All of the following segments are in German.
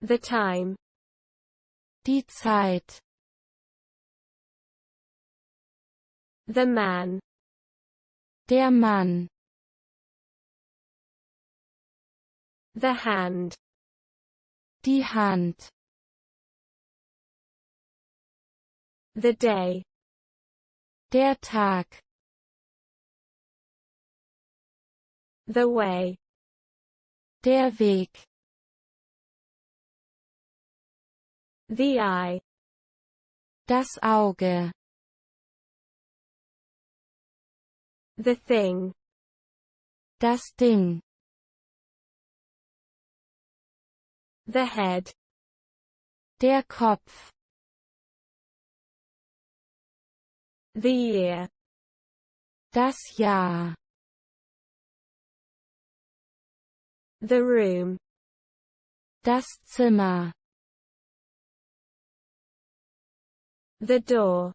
The time. Die Zeit. The man. Der Mann. The hand. Die Hand. The day. Der Tag. The way. Der Weg. The eye. Das Auge. The thing. Das Ding. The head. Der Kopf. The year. Das Jahr. The room. Das Zimmer. The door.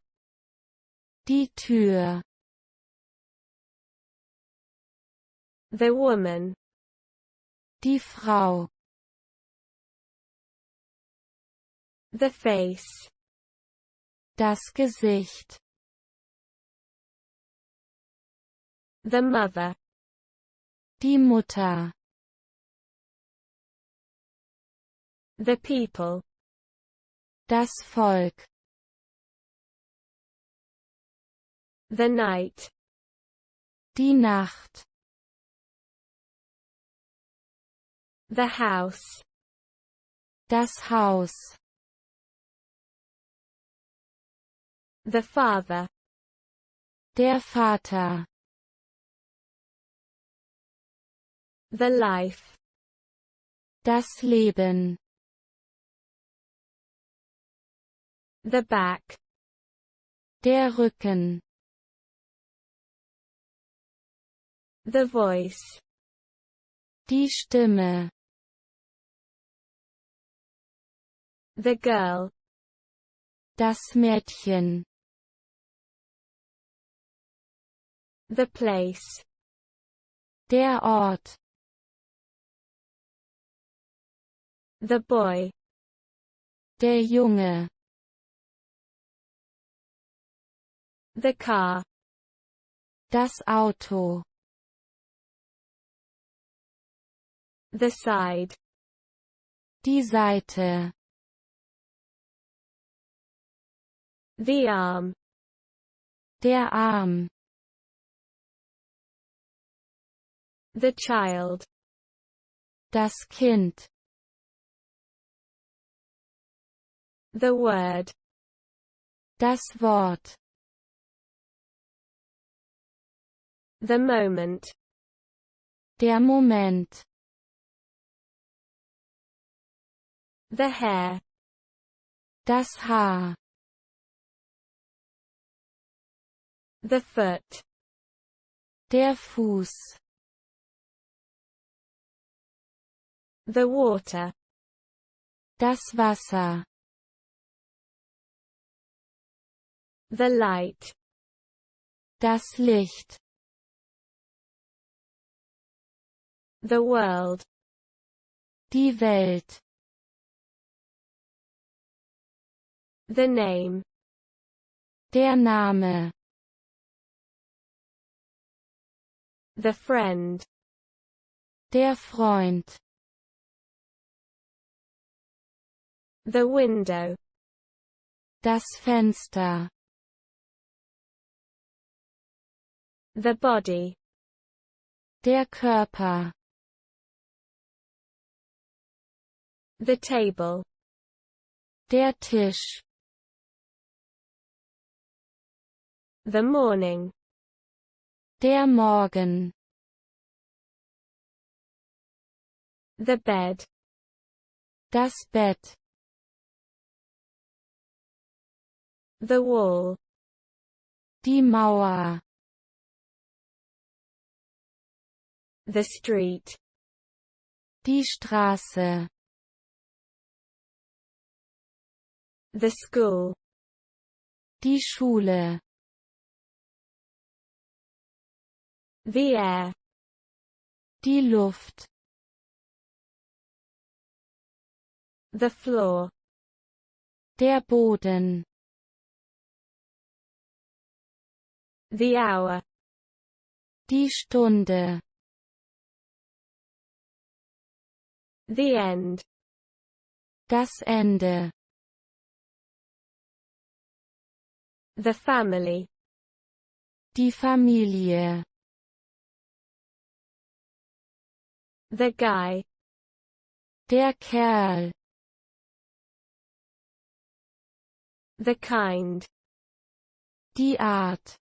Die Tür. The woman. Die Frau. The face. Das Gesicht. The mother. Die Mutter. The people. Das Volk. The night. Die Nacht. The house. Das Haus. The father. Der Vater. The life. Das Leben. The back. Der Rücken. The voice. Die Stimme. The girl. Das Mädchen. The place. Der Ort. The boy. Der Junge. The car. Das Auto. The side. Die Seite. The arm. Der Arm. The child. Das Kind. The word. Das Wort. The moment. Der Moment. The hair. Das Haar. The foot. Der Fuß. The water. Das Wasser. The light. Das Licht. The world. Die Welt. The name. Der Name. The friend. Der Freund. The window. Das Fenster. The body. Der Körper. The table. Der Tisch. The morning. Der Morgen. The bed. Das Bett. The wall. Die Mauer. The street. Die Straße. The school. Die Schule. The air. Die Luft. The floor. Der Boden. The hour. Die Stunde. The end. Das Ende. The family. Die Familie. The guy. Der Kerl. The kind. Die Art.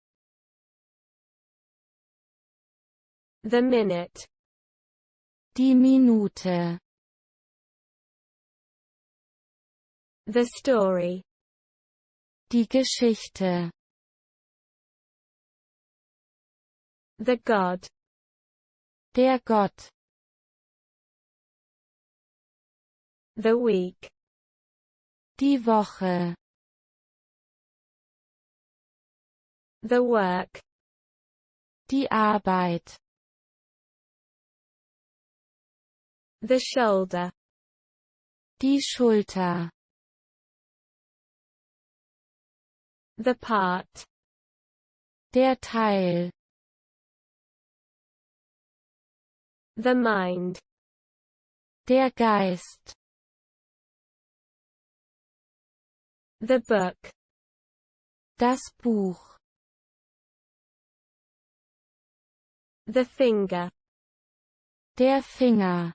The minute. Die Minute. The story. Die Geschichte. The God. Der Gott. The week. Die Woche. The work. Die Arbeit. The shoulder. Die Schulter. The part. Der Teil. The mind. Der Geist. The book. Das Buch. The finger. Der Finger.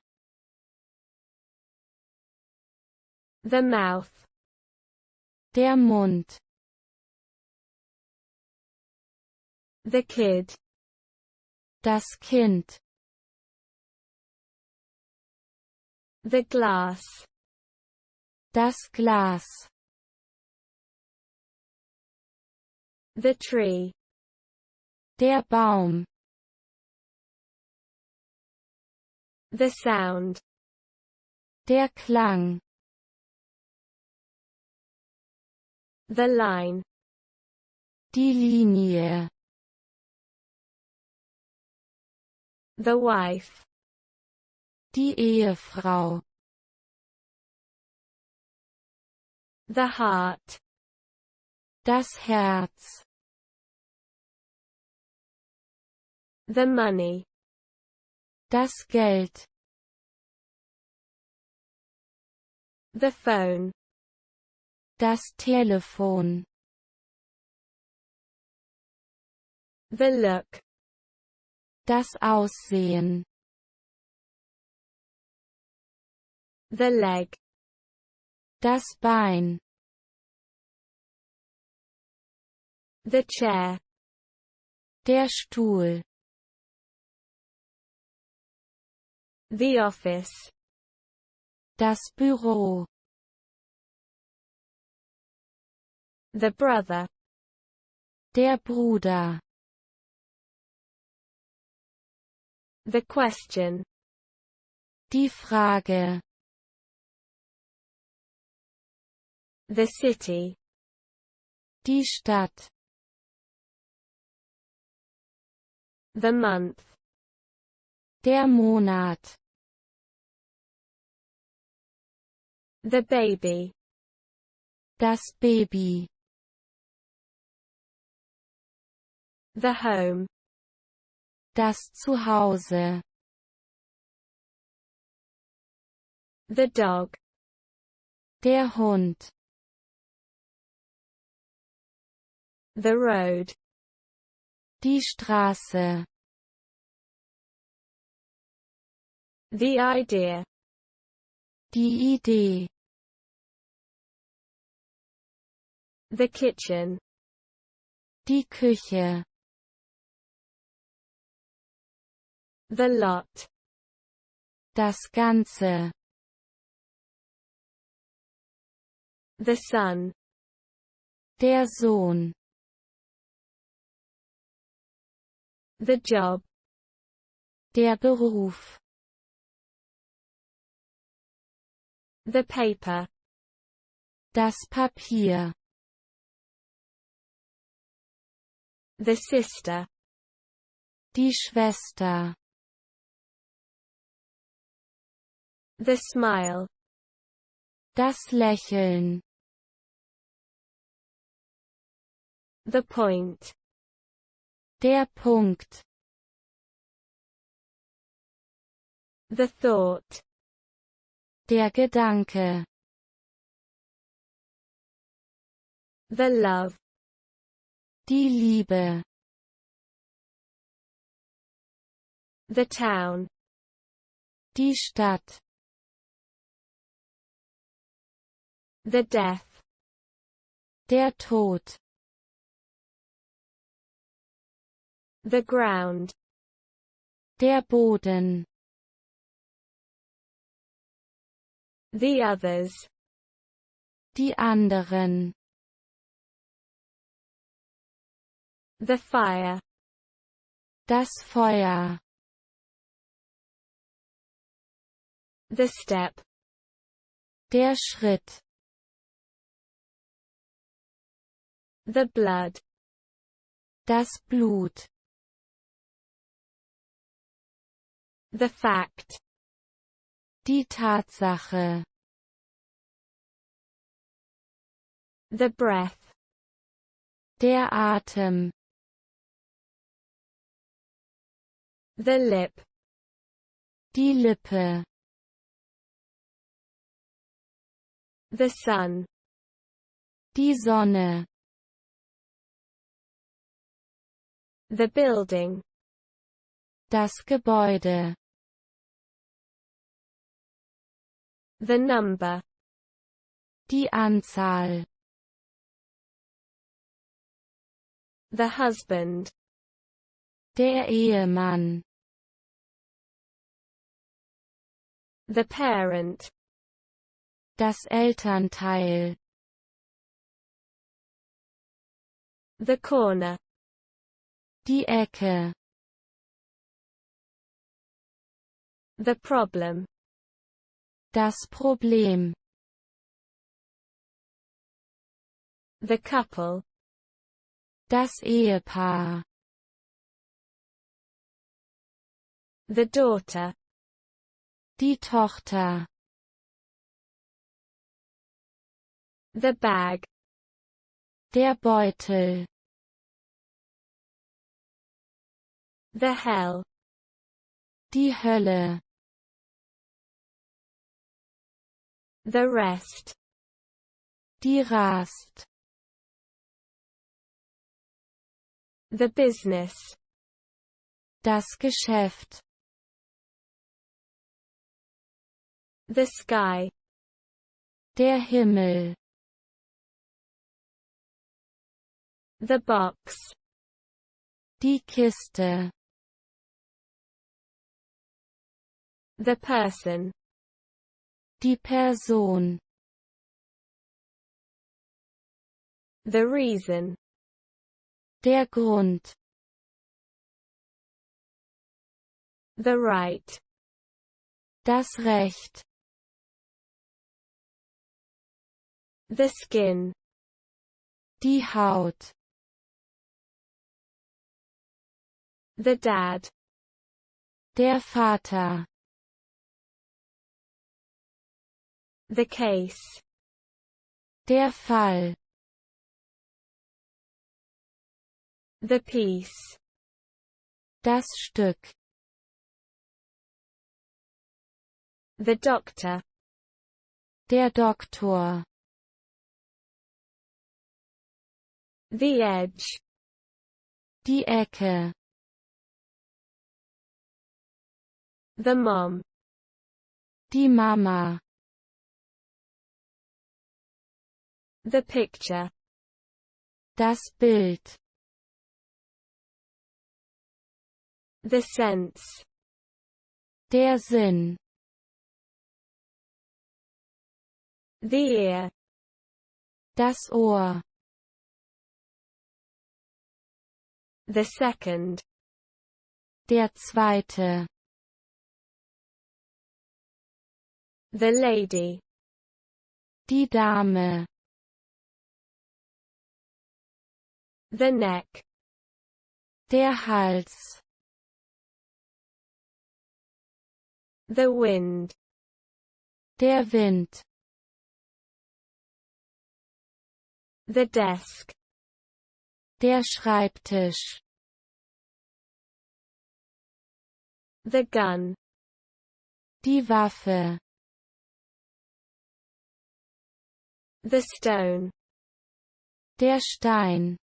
The mouth. Der Mund. The kid. Das Kind. The glass. Das Glas. The tree. Der Baum. The sound. Der Klang. The line. Die Linie. The wife. Die Ehefrau. The heart. Das Herz. The money. Das Geld. The phone. Das Telefon. The look. Das Aussehen. The leg. Das Bein. The chair. Der Stuhl. The office. Das Büro. The brother. Der Bruder. The question. Die Frage. The city. Die Stadt. The month. Der Monat. The baby. Das Baby. The home. Das Zuhause. The dog. Der Hund. The road. Die Straße. The idea. Die Idee. The kitchen. Die Küche. The lot. Das Ganze. The son. Der Sohn. The job. Der Beruf. The paper. Das Papier. The sister. Die Schwester. The smile. Das Lächeln. The point. Der Punkt. The thought. Der Gedanke. The love. Die Liebe. The town. Die Stadt. The death. Der Tod. The ground. Der Boden. The others. Die anderen. The fire. Das Feuer. The step. Der Schritt. The blood. Das Blut. The fact. Die Tatsache. The breath. Der Atem. The lip. Die Lippe. The sun. Die Sonne. The building. Das Gebäude. The number. Die Anzahl. The husband. Der Ehemann. The parent. Das Elternteil. The corner. Die Ecke. The problem. Das Problem. The couple. Das Ehepaar. The daughter. Die Tochter. The bag. Der Beutel. The hell. Die Hölle. The rest. Die Rast. The business. Das Geschäft. The sky. Der Himmel. The box. Die Kiste. The person. Die Person. The reason. Der Grund. The right. Das Recht. The skin. Die Haut. The dad. Der Vater. The case. Der Fall. The piece. Das Stück. The doctor. Der Doktor. The edge. Die Ecke. The mom. Die Mama. The picture. Das Bild. The sense. Der Sinn. The ear. Das Ohr. The second. Der Zweite. The lady. Die Dame. The neck. Der Hals. The wind. Der Wind. The desk. Der Schreibtisch. The gun. Die Waffe. The stone. Der Stein.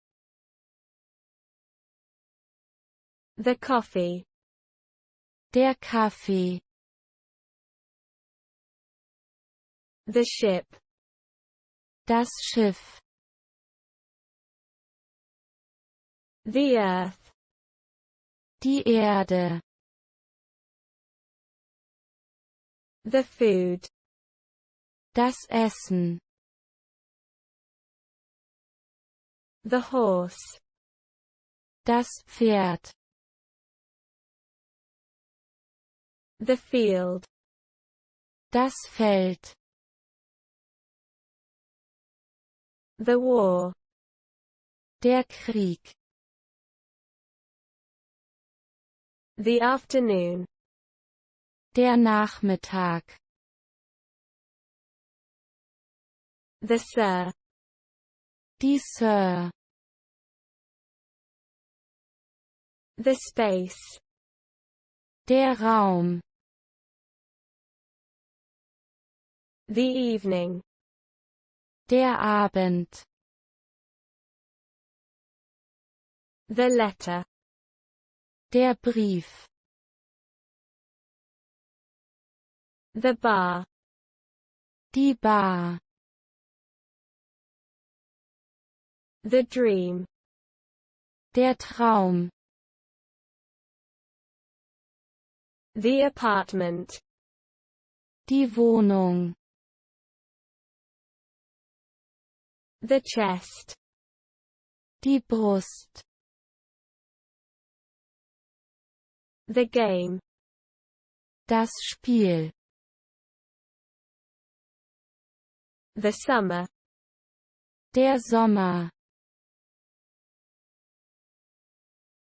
The coffee. Der Kaffee. The ship. Das Schiff. The earth. Die Erde. The food. Das Essen. The horse. Das Pferd. The field. Das Feld. The war. Der Krieg. The afternoon. Der Nachmittag. The sir. Die Sir. The space. Der Raum. The evening. Der Abend. The letter. Der Brief. The bar. Die Bar. The dream. Der Traum. The apartment. Die Wohnung. The chest. Die Brust. The game. Das Spiel. The summer. Der Sommer.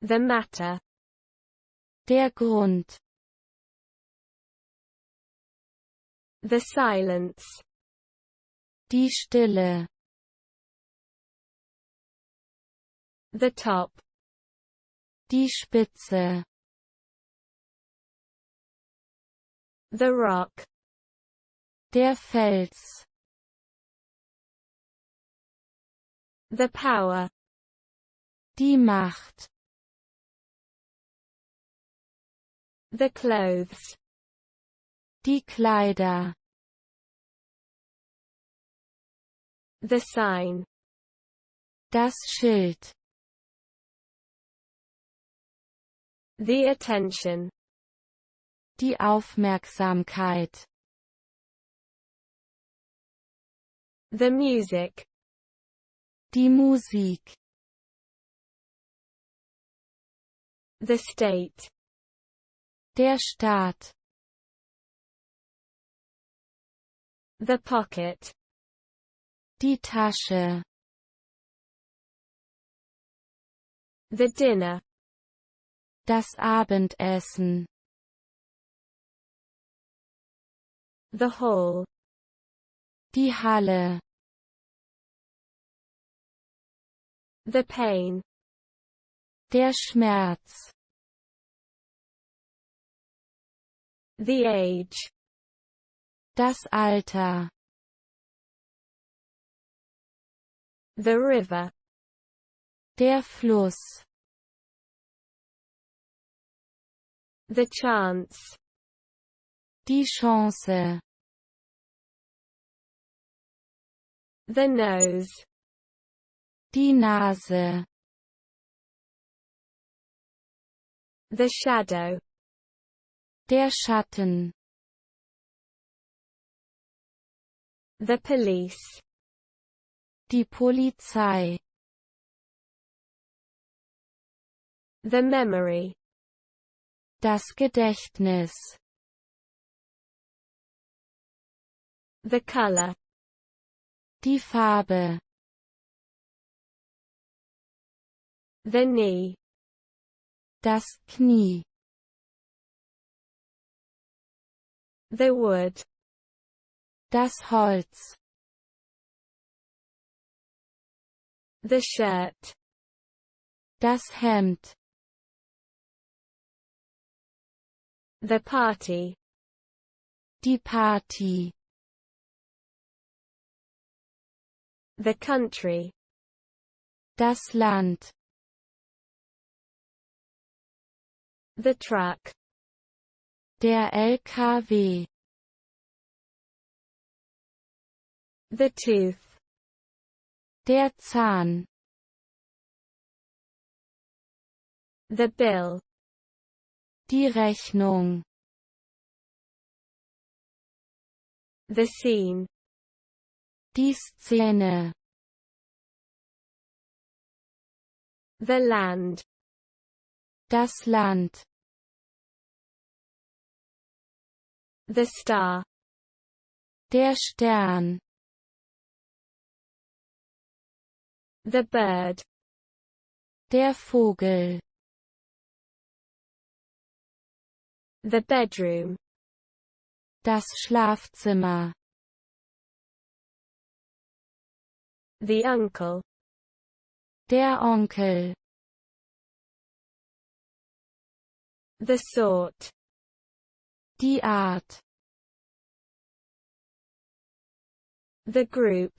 The matter. Der Grund. The silence. Die Stille. The top. Die Spitze. The rock. Der Fels. The power. Die Macht. The clothes. Die Kleider. The sign. Das Schild. The attention. Die Aufmerksamkeit. The music. Die Musik. The state. Der Staat. The pocket. Die Tasche. The dinner. Das Abendessen. The hall. Die Halle. The pain. Der Schmerz. The age. Das Alter. The river. Der Fluss. The chance. Die Chance. The nose. Die Nase. The shadow. Der Schatten. The police. Die Polizei. The memory. Das Gedächtnis. The color. Die Farbe. The knee. Das Knie. The wood. Das Holz. The shirt. Das Hemd. The party. Die Party. The country. Das Land. The truck. Der LKW. The tooth. Der Zahn. The bill. Die Rechnung. The scene. Die Szene. The land. Das Land. The star. Der Stern. The bird. Der Vogel. The bedroom. Das Schlafzimmer. The uncle. Der Onkel. The sort. Die Art. The group.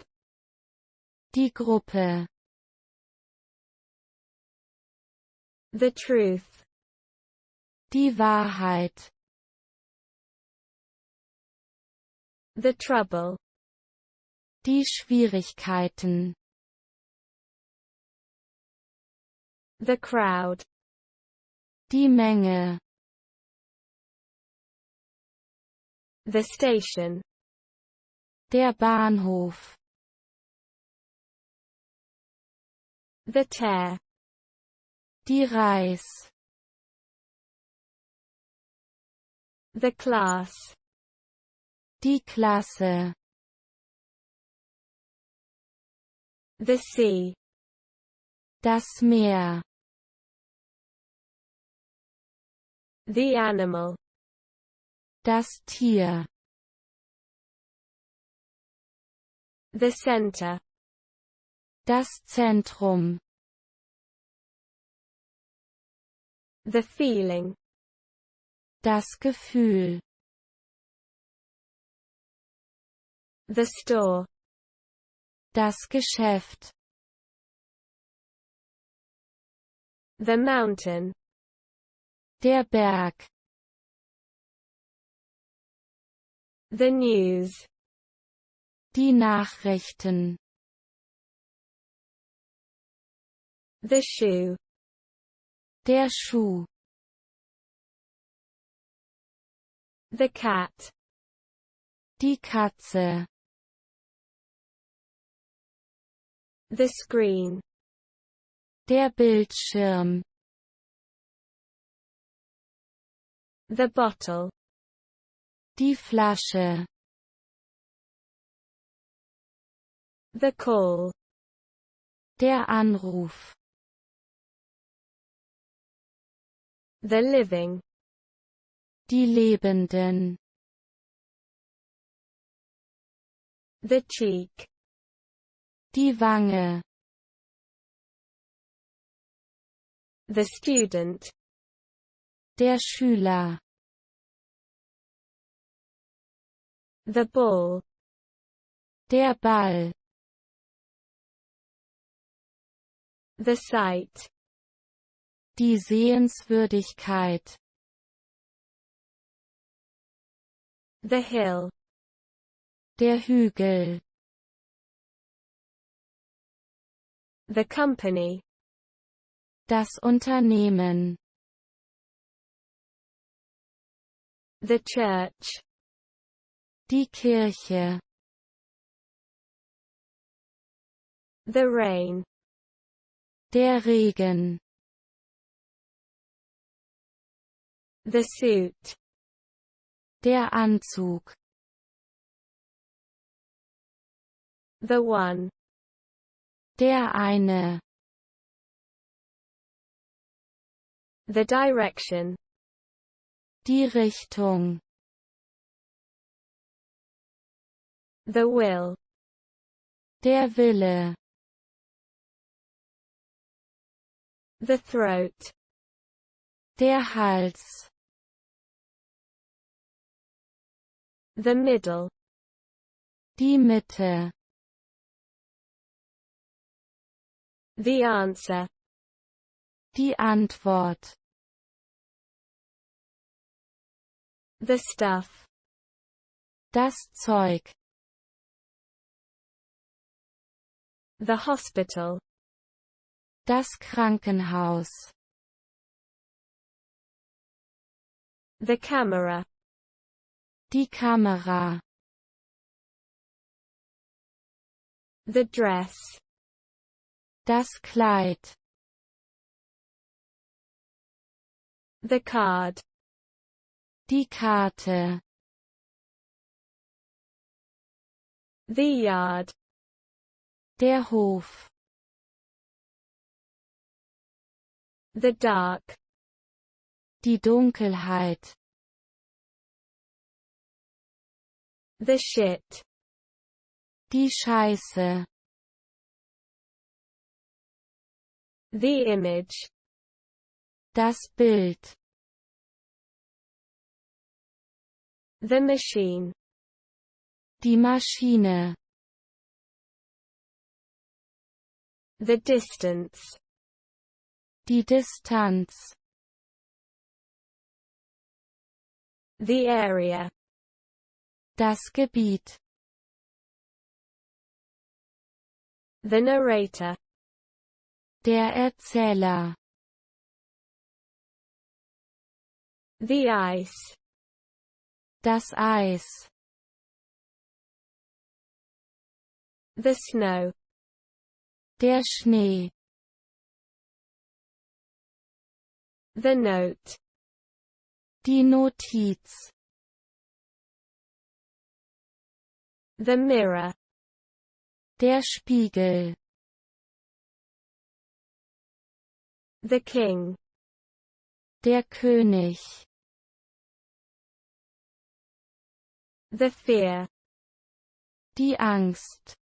Die Gruppe. The truth. Die Wahrheit. The trouble. Die Schwierigkeiten. The crowd. Die Menge. The station. Der Bahnhof. The tear. Die Reis. The class. Die Klasse. The sea. Das Meer. The animal. Das Tier. The center. Das Zentrum. The feeling. Das Gefühl. The store. Das Geschäft. The mountain. Der Berg. The news. Die Nachrichten. The shoe. Der Schuh. The cat. Die Katze. The screen. Der Bildschirm. The bottle. Die Flasche. The call. Der Anruf. The living. Die Lebenden. The cheek. Die Wange. The student. Der Schüler. The ball. Der Ball. The sight. Die Sehenswürdigkeit. The hill. Der Hügel. The company. Das Unternehmen. The church. Die Kirche. The rain. Der Regen. The suit. Der Anzug. The one. Der eine. The direction. Die Richtung. The will. Der Wille. The throat. Der Hals. The middle. Die Mitte. The answer. Die Antwort. The stuff. Das Zeug. The hospital. Das Krankenhaus. The camera. Die Kamera. The dress. Das Kleid. The card. Die Karte. The yard. Der Hof. The dark. Die Dunkelheit. The shit. Die Scheiße. The image. Das Bild. The machine. Die Maschine. The distance. Die Distanz. The area. Das Gebiet. The narrator. Der Erzähler. The ice. Das Eis. The snow. Der Schnee. The note. Die Notiz. The mirror. Der Spiegel. The king. Der König. The fear. Die Angst.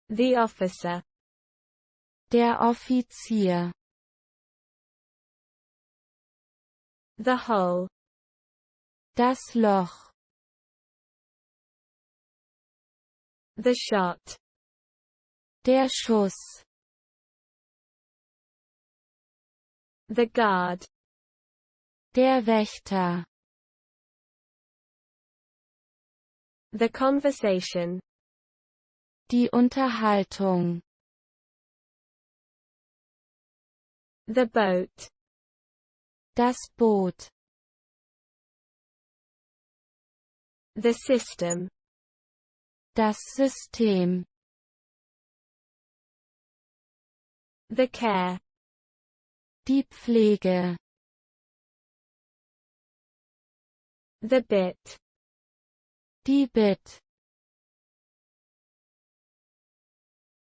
The officer. Der Offizier. The hole. Das Loch. The shot. Der Schuss. The guard. Der Wächter. The conversation. Die Unterhaltung. The boat. Das Boot. The system. Das System. The care. Die Pflege. The bit. Die Bit.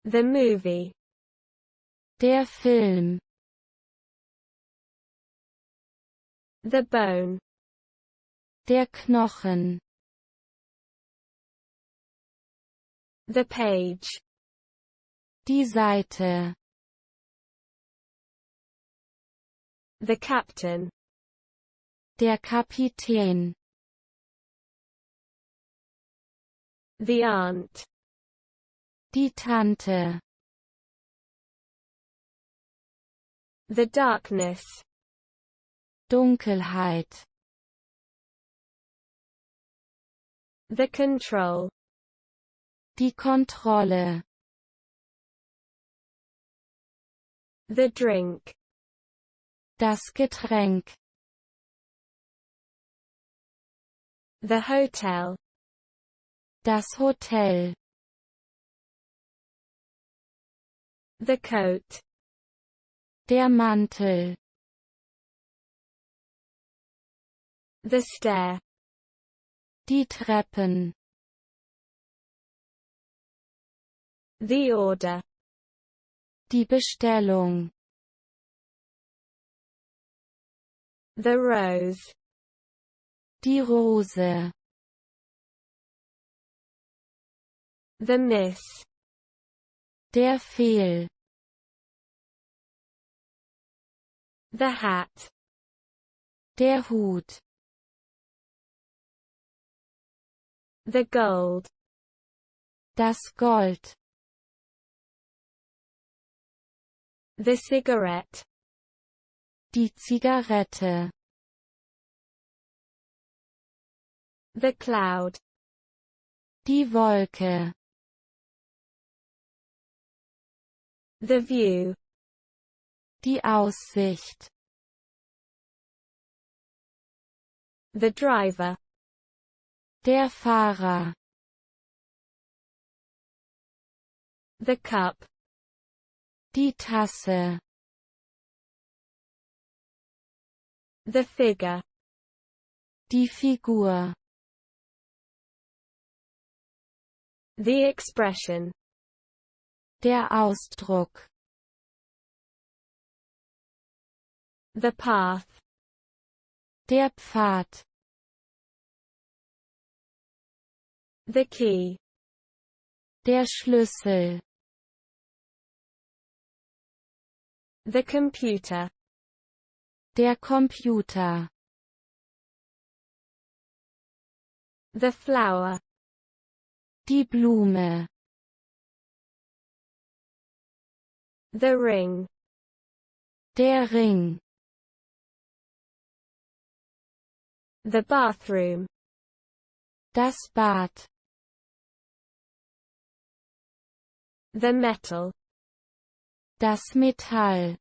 The movie. Der Film. The bone. Der Knochen. The page. Die Seite. The captain. Der Kapitän. The aunt. Die Tante. The darkness. Dunkelheit. The control. Die Kontrolle. The drink. Das Getränk. The hotel. Das Hotel. The coat. Der Mantel. The stair. Die Treppen. The order. Die Bestellung. The rose. Die Rose. The miss. Der Fehl. The hat. Der Hut. The gold. Das Gold. The cigarette. Die Zigarette. The cloud. Die Wolke. The view. Die Aussicht. The driver. Der Fahrer. The cup. Die Tasse. The figure. Die Figur. The expression. Der Ausdruck. The path. Der Pfad. The key. Der Schlüssel. The computer. Der Computer. The flower. Die Blume. The ring. Der Ring. The bathroom. Das Bad. The metal. Das Metall.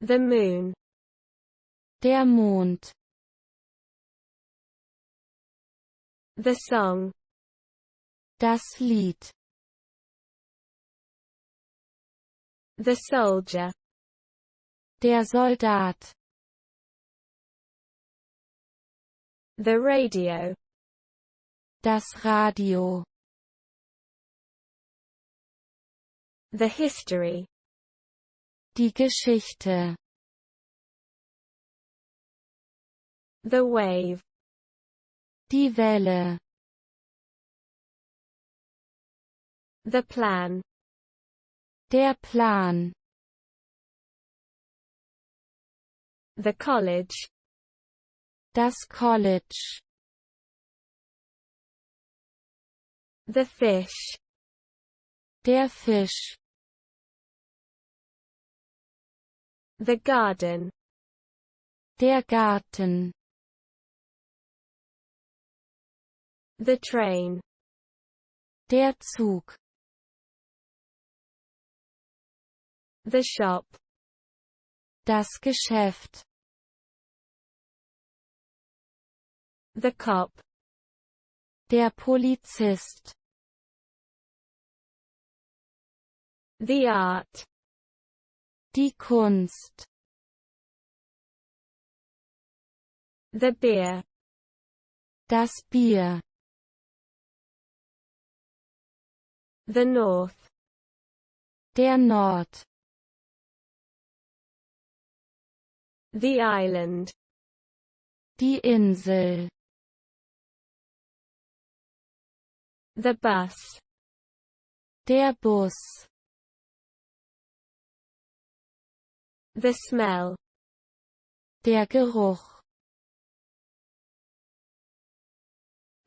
The moon. Der Mond. The song. Das Lied. The soldier. Der Soldat. The radio. Das Radio. The history. Die Geschichte. The wave. Die Welle. The plan. Der Plan. The college. Das College. The fish. Der Fisch. The garden. Der Garten. The train. Der Zug. The shop. Das Geschäft. The cop. Der Polizist. The art. Die Kunst. The beer. Das Bier. The north. Der Nord. The island. Die Insel. The bus. Der Bus. The smell. Der Geruch.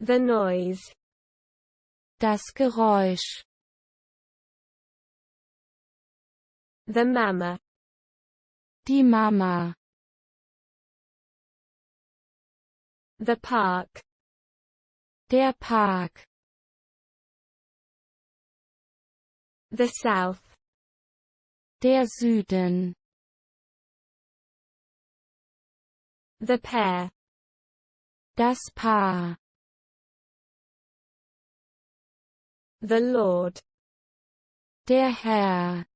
The noise. Das Geräusch. The mama. Die Mama. The park. Der Park. The south. Der Süden. The pair. Das Paar. The Lord. Der Herr.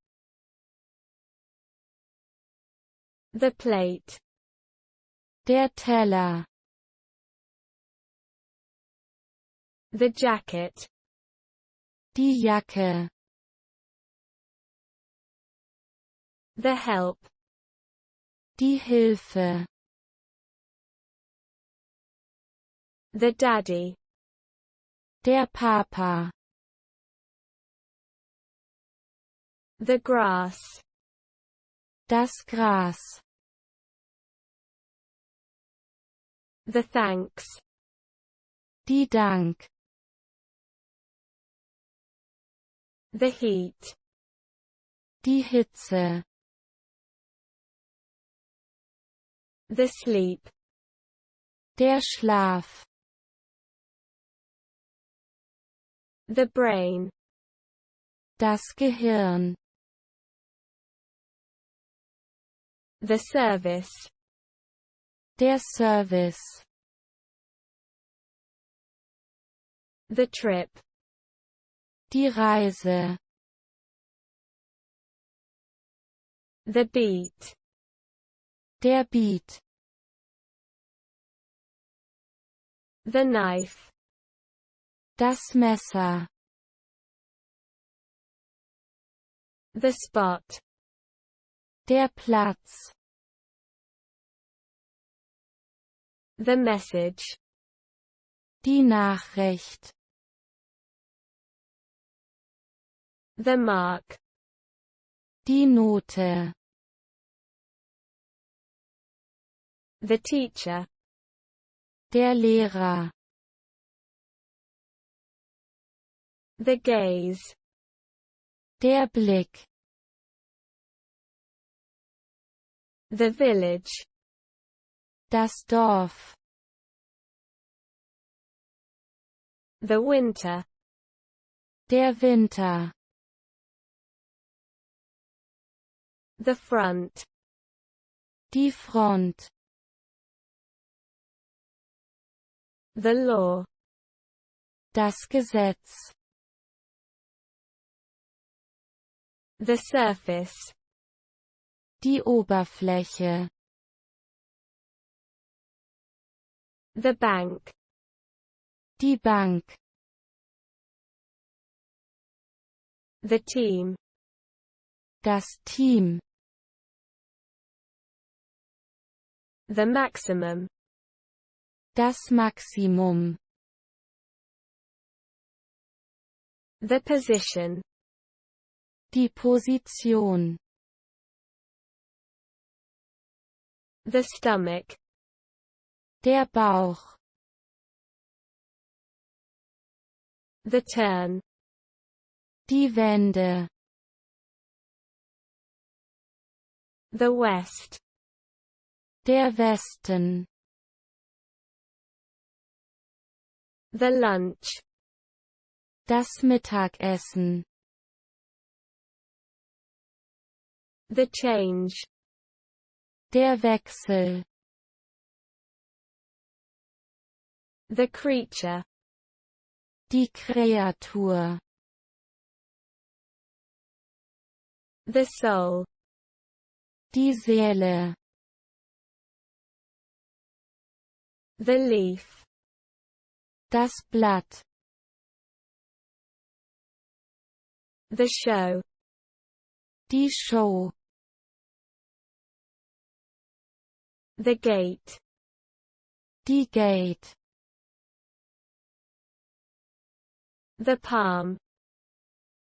The plate. Der Teller. The jacket. Die Jacke. The help. Die Hilfe. The daddy. Der Papa. The grass. Das Gras. The thanks. Die Dank. The heat. Die Hitze. The sleep. Der Schlaf. The brain. Das Gehirn. The service. Der Service. The trip. Die Reise. The beat. Der Beat. The knife. Das Messer. The spot. Der Platz. The message. Die Nachricht. The mark. Die Note. The teacher. Der Lehrer. The gaze. Der Blick. The village. Das Dorf. The winter. Der Winter. The front. Die Front. The law. Das Gesetz. The surface. Die Oberfläche. The bank. Die Bank. The team. Das Team. The maximum. Das Maximum. The position. Die Position. The stomach. Der Bauch. The turn. Die Wende. The west. Der Westen. The lunch. Das Mittagessen. The change. Der Wechsel. The creature. Die Kreatur. The soul. Die Seele. The leaf. Das Blatt. The show. Die Show. The gate. Die Gate. The palm.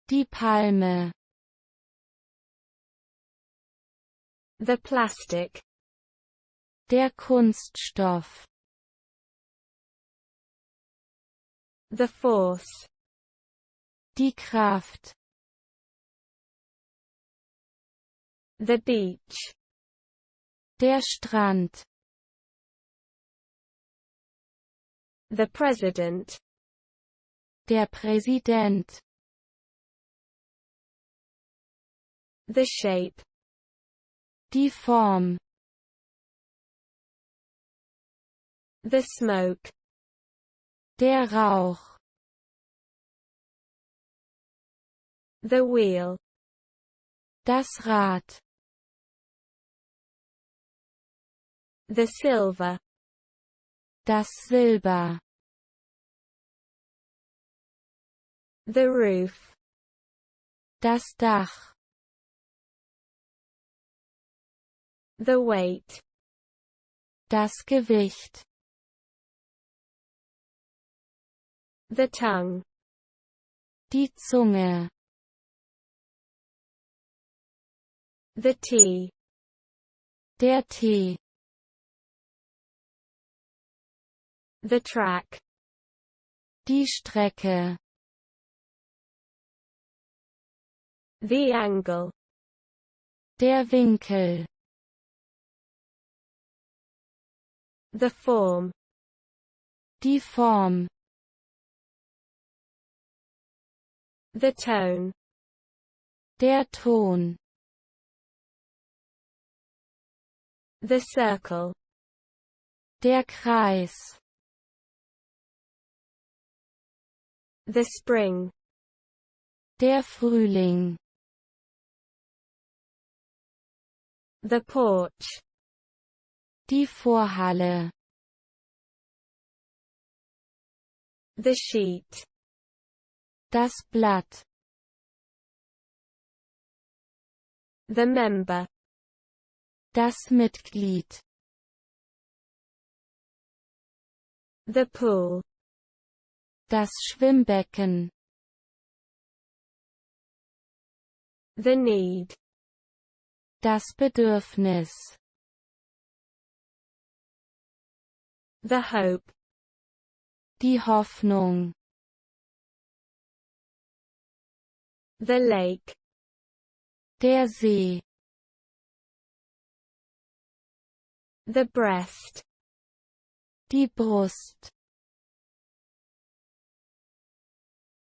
Die Palme. The plastic. Der Kunststoff. The force. Die Kraft. The beach. Der Strand. The president. Der Präsident. The shape. Die Form. The smoke. Der Rauch. The wheel. Das Rad. The silver. Das Silber. The roof. Das Dach. The weight. Das Gewicht. The tongue. Die Zunge. The tea. Der Tee. The track. Die Strecke. The angle. Der Winkel. The form. Die Form. The tone. Der Ton. The circle. Der Kreis. The spring. Der Frühling. The porch. Die Vorhalle. The sheet. Das Blatt. The member. Das Mitglied. The pool. Das Schwimmbecken. The need. Das Bedürfnis. The hope. Die Hoffnung. The lake. Der See. The breast. Die Brust.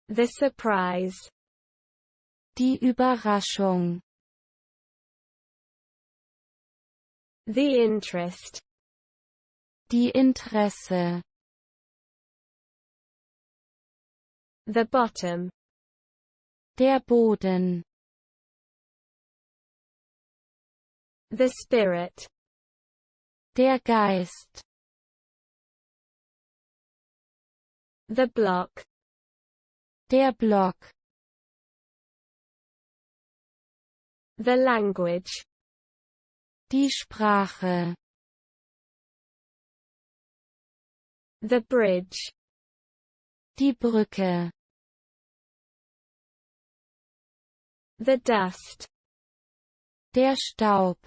The surprise. Die Überraschung. The interest. Die Interesse. The bottom. Der Boden. The spirit. Der Geist. The block. Der Block. The language. Die Sprache. The bridge. Die Brücke. The dust. Der Staub.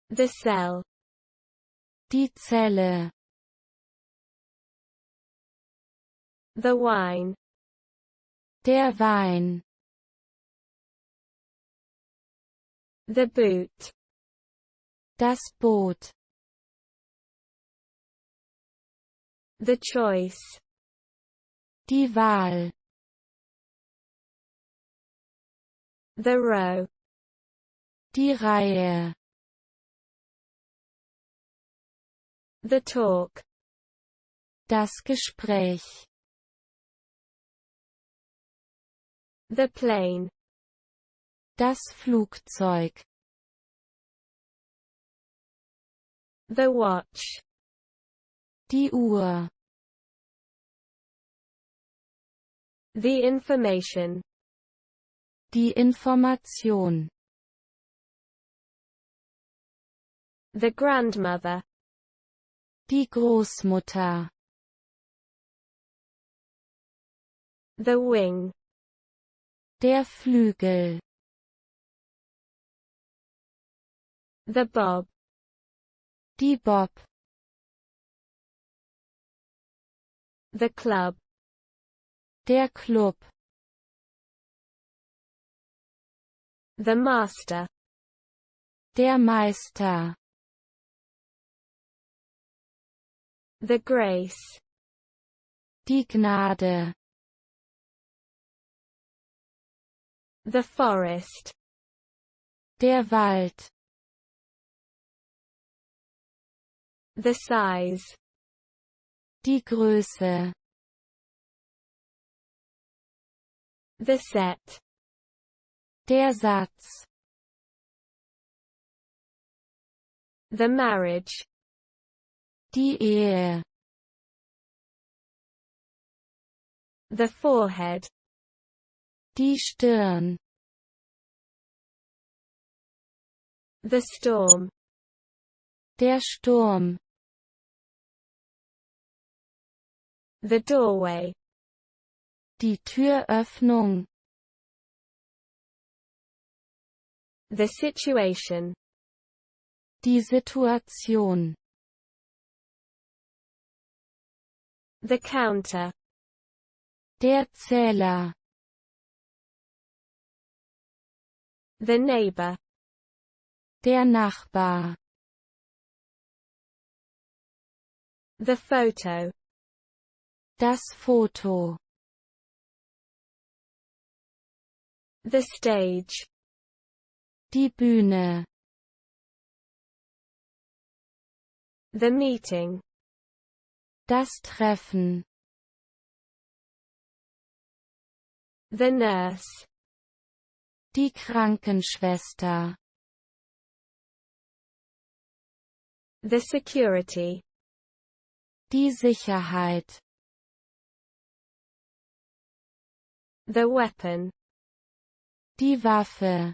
The cell. Die Zelle. The wine. Der Wein. The boot. Das Boot. The choice. Die Wahl. The row. Die Reihe. The talk. Das Gespräch. The plane. Das Flugzeug. The watch. Die Uhr. The information. Die Information. The grandmother. Die Großmutter. The wing. Der Flügel. The bob. Die Bob. The club. Der Club. The master. Der Meister. The grace. Die Gnade. The forest. Der Wald. The size. Die Größe. The set. Der Satz. The marriage. Die Ehe. The forehead. Die Stirn. The storm. Der Sturm. The doorway. Die Türöffnung. The situation. Die Situation. The counter. Der Zähler. The neighbor. Der Nachbar. The photo. Das Foto. The stage. Die Bühne. The meeting. Das Treffen. The nurse. Die Krankenschwester. The security. Die Sicherheit. The weapon. Die Waffe.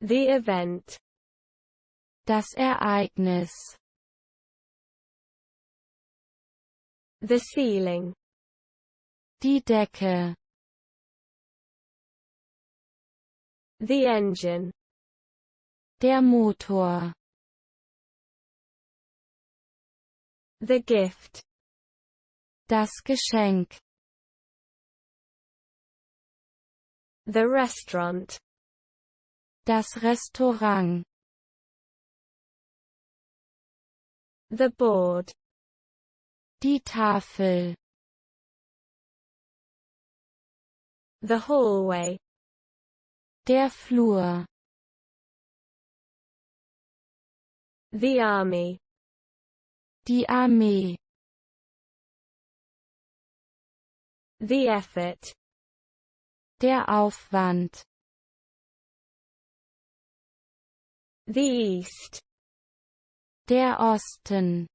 The event. Das Ereignis. The ceiling. Die Decke. The engine. Der Motor. The gift. Das Geschenk. The restaurant. Das Restaurant. The board. Die Tafel. The hallway. Der Flur. The army. Die Armee. The effort. Der Aufwand. The east. Der Osten.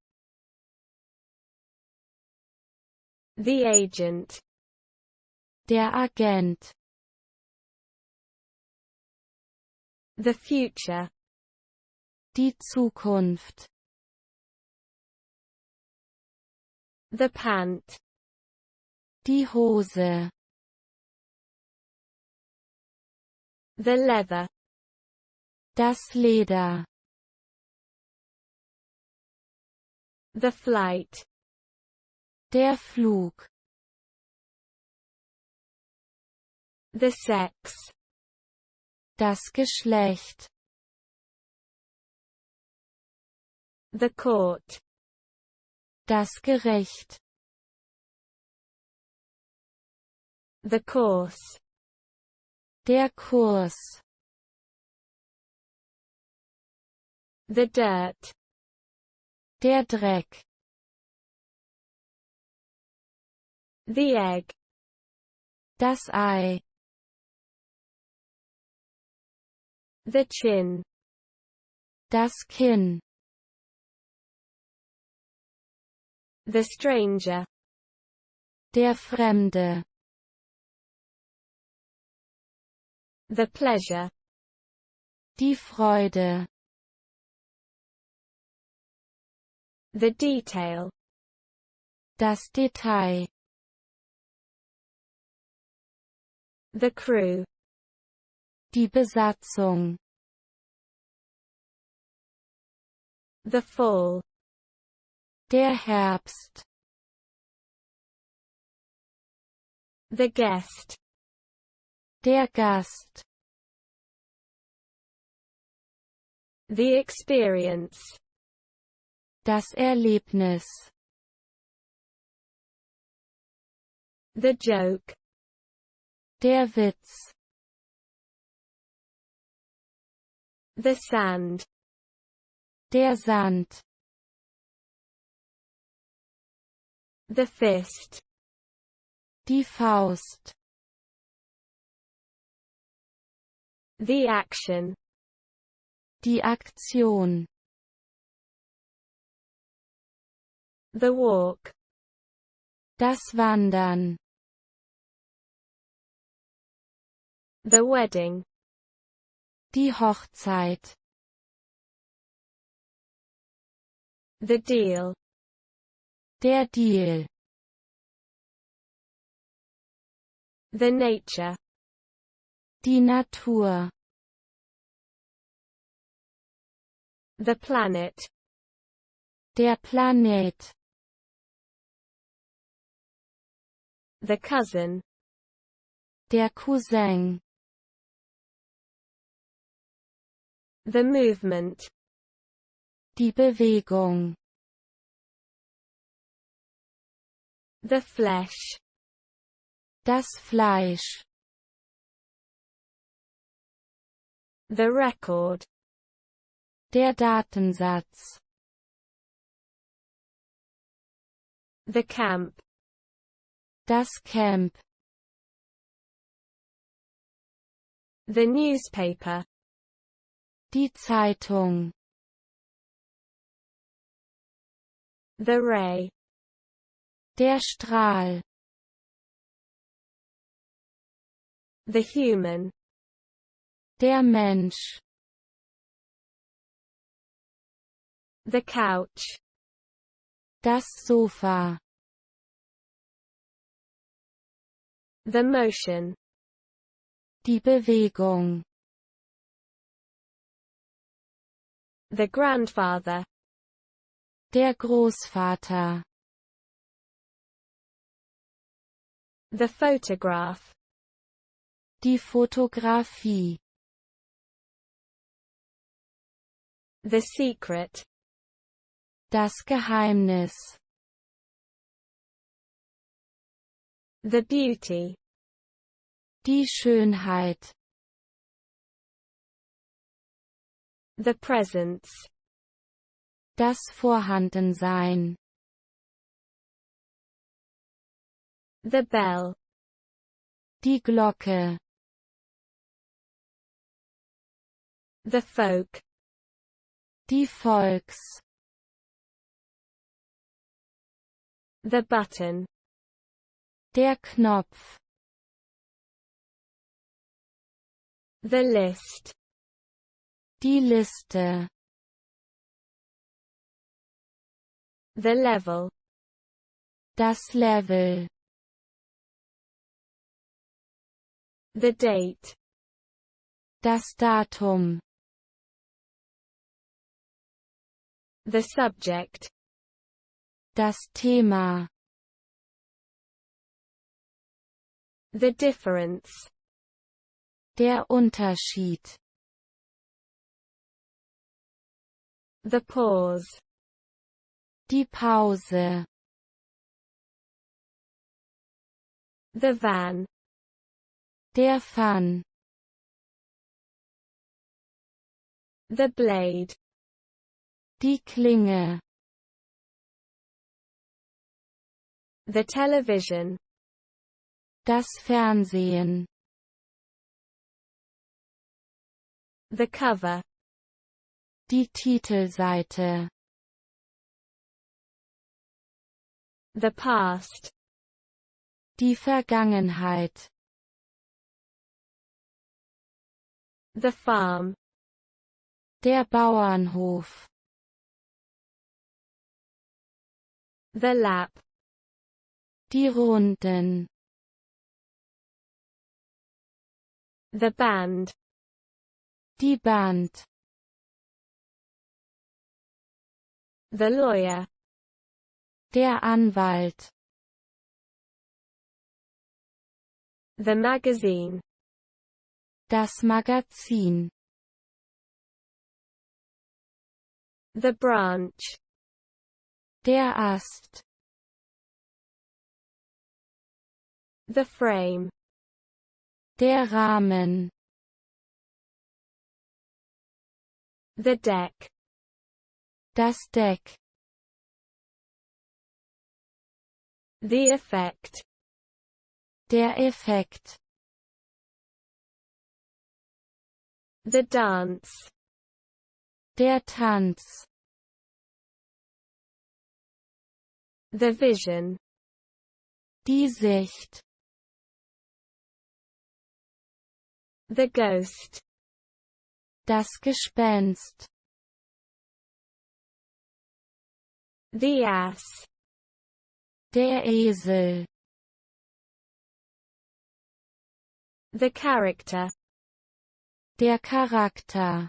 The agent. Der Agent. The future. Die Zukunft. The pant. Die Hose. The leather. Das Leder. The flight. Der Flug. The sex. Das Geschlecht. The court. Das Gericht. The course. Der Kurs. The dirt. Der Dreck. The egg. Das Ei. The chin. Das Kinn. The stranger. Der Fremde. The pleasure. Die Freude. The detail. Das Detail. The crew. Die Besatzung. The fall. Der Herbst. The guest. Der Gast. The experience. Das Erlebnis. The joke. Der Witz. The sand. Der Sand. The fist. Die Faust. The action. Die Aktion. The walk. Das Wandern. The wedding. Die Hochzeit. The deal. Der Deal. The nature. Die Natur. The planet. Der Planet. The cousin. Der Cousin. The movement. Die Bewegung. The flesh. Das Fleisch. The record. Der Datensatz. The camp. Das Camp. The newspaper. Die Zeitung. The ray. Der Strahl. The human. Der Mensch. The couch. Das Sofa. The motion. Die Bewegung. The grandfather. Der Großvater. The photograph. Die Fotografie. The secret. Das Geheimnis. The beauty. Die Schönheit. The presence. Das Vorhandensein. The bell. Die Glocke. The folk. Die Volks. The button. Der Knopf. The list. Die Liste. The level. Das Level. The date. Das Datum. The subject. Das Thema. The difference. Der Unterschied. The pause. Die Pause. The van. Der Fan. The blade. Die Klinge. The television. Das Fernsehen. The cover. Die Titelseite. The past. Die Vergangenheit. The farm. Der Bauernhof. The lap. Die Runden. The band. Die Band. The lawyer. Der Anwalt. The magazine. Das Magazin. The branch. Der Ast. The frame. Der Rahmen. The deck. Das Deck. The effect. Der Effekt. The dance. Der Tanz. The vision. Die Sicht. The ghost. Das Gespenst. The ass. Der Esel. The character. Der Charakter.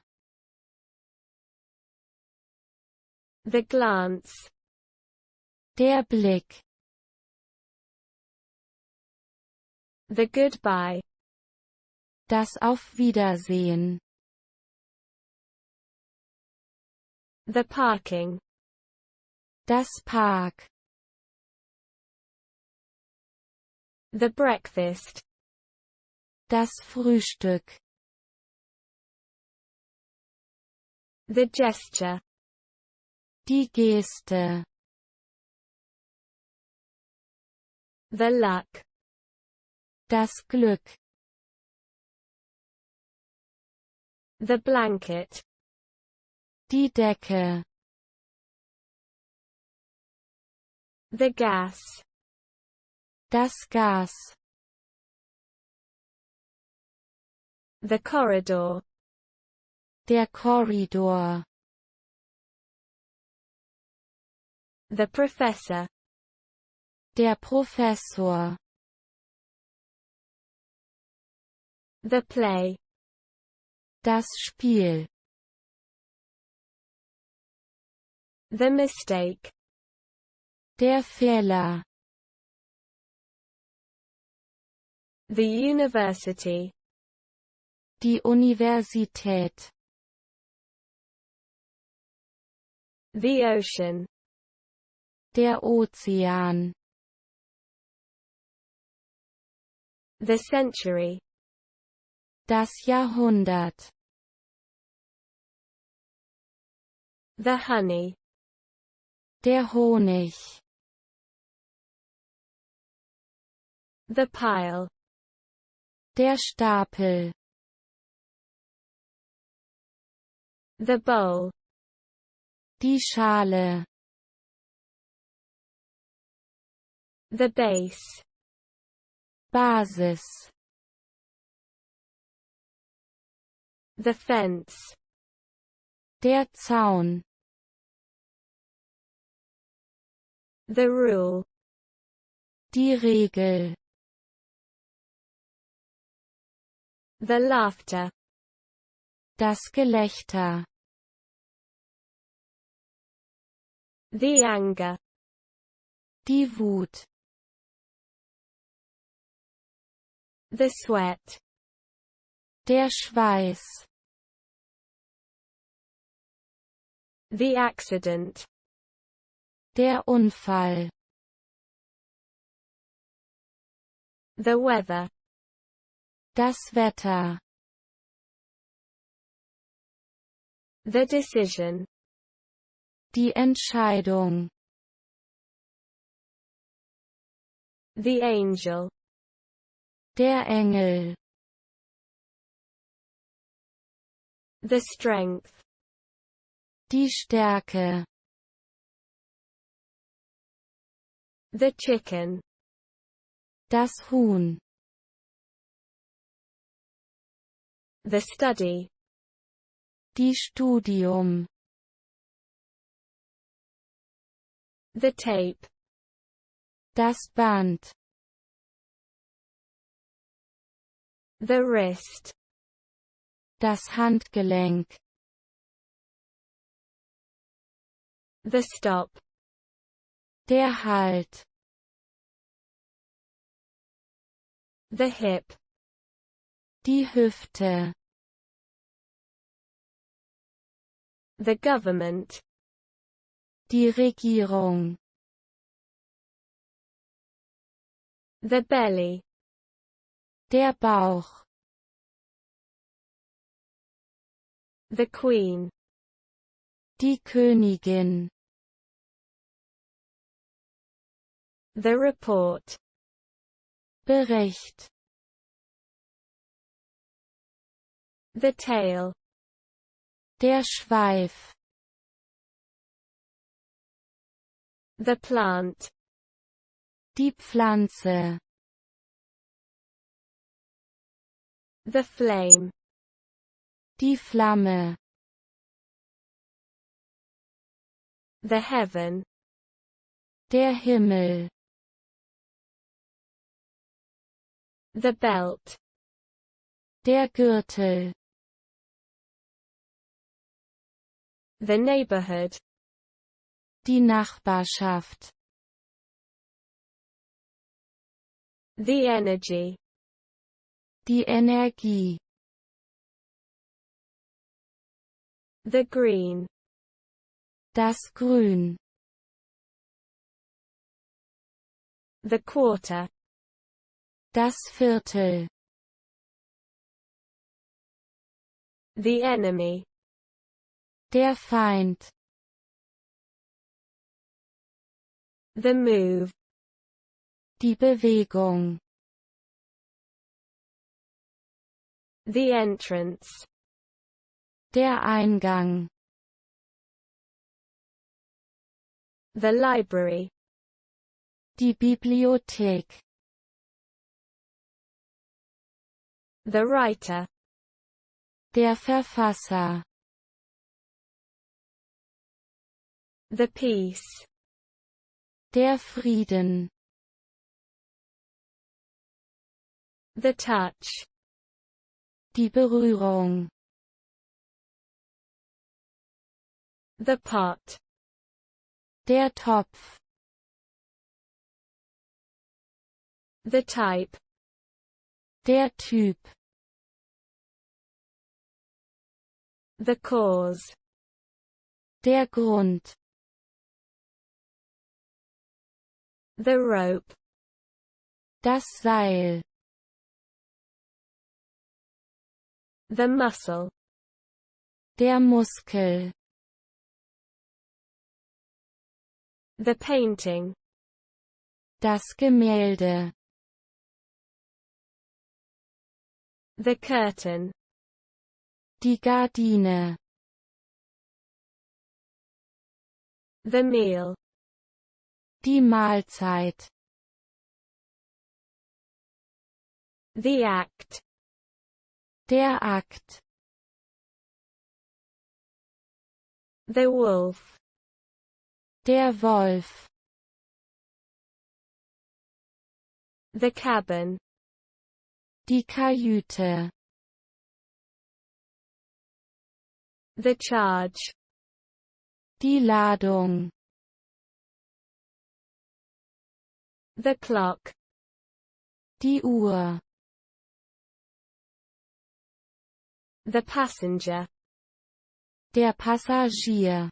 The glance. Der Blick. The goodbye. Das Auf Wiedersehen. The parking. Das Park. The breakfast. Das Frühstück. The gesture. Die Geste. The luck. Das Glück. The blanket. Die Decke. The gas. Das Gas. The corridor. Der Korridor. The professor. Der Professor. The play. Das Spiel. The mistake. Der Fehler. The university. Die Universität. The ocean. Der Ozean. The century. Das Jahrhundert. The honey. Der Honig. The pile. Der Stapel. The bowl. Die Schale. The base. Basis. The fence. Der Zaun. The rule. Die Regel. The laughter. Das Gelächter. The anger. Die Wut. The sweat. Der Schweiß. The accident. Der Unfall. The weather. Das Wetter. The decision. Die Entscheidung. The angel. Der Engel. The strength. Die Stärke. The chicken. Das Huhn. The study. Die Studium. The tape. Das Band. The wrist. Das Handgelenk. The stop. Der Halt. The hip. Die Hüfte. The government. Die Regierung. The belly. Der Bauch. The queen. Die Königin. The report. Bericht. The tail. Der Schweif. The plant. Die Pflanze. The flame. Die Flamme. The heaven. Der Himmel. The belt. Der Gürtel. The neighborhood. Die Nachbarschaft. The energy. Die Energie. The green. Das Grün. The quarter. Das Viertel. The enemy. Der Feind. The move. Die Bewegung. The entrance. Der Eingang. The library. Die Bibliothek. The writer. Der Verfasser. The peace. Der Frieden. The touch. Die Berührung. The pot. Der Topf. The type. Der Typ. The cause. Der Grund. The rope. Das Seil. The muscle. Der Muskel. The painting. Das Gemälde. The curtain. Die Gardine. The meal. Die Mahlzeit. The act. Der Akt. The wolf. Der Wolf. The cabin. Die Kajüte. The charge. Die Ladung. The clock. Die Uhr. The passenger. Der Passagier.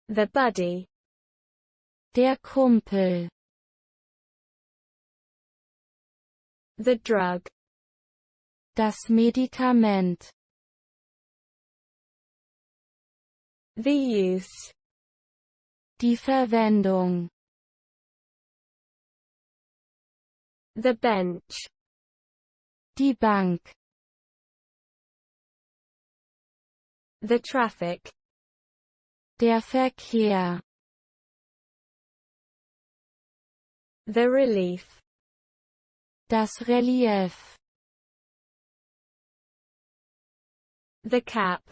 The buddy. Der Kumpel. The drug. Das Medikament. The use. Die Verwendung. The bench. Die Bank. The traffic. Der Verkehr. The relief. Das Relief. The cap.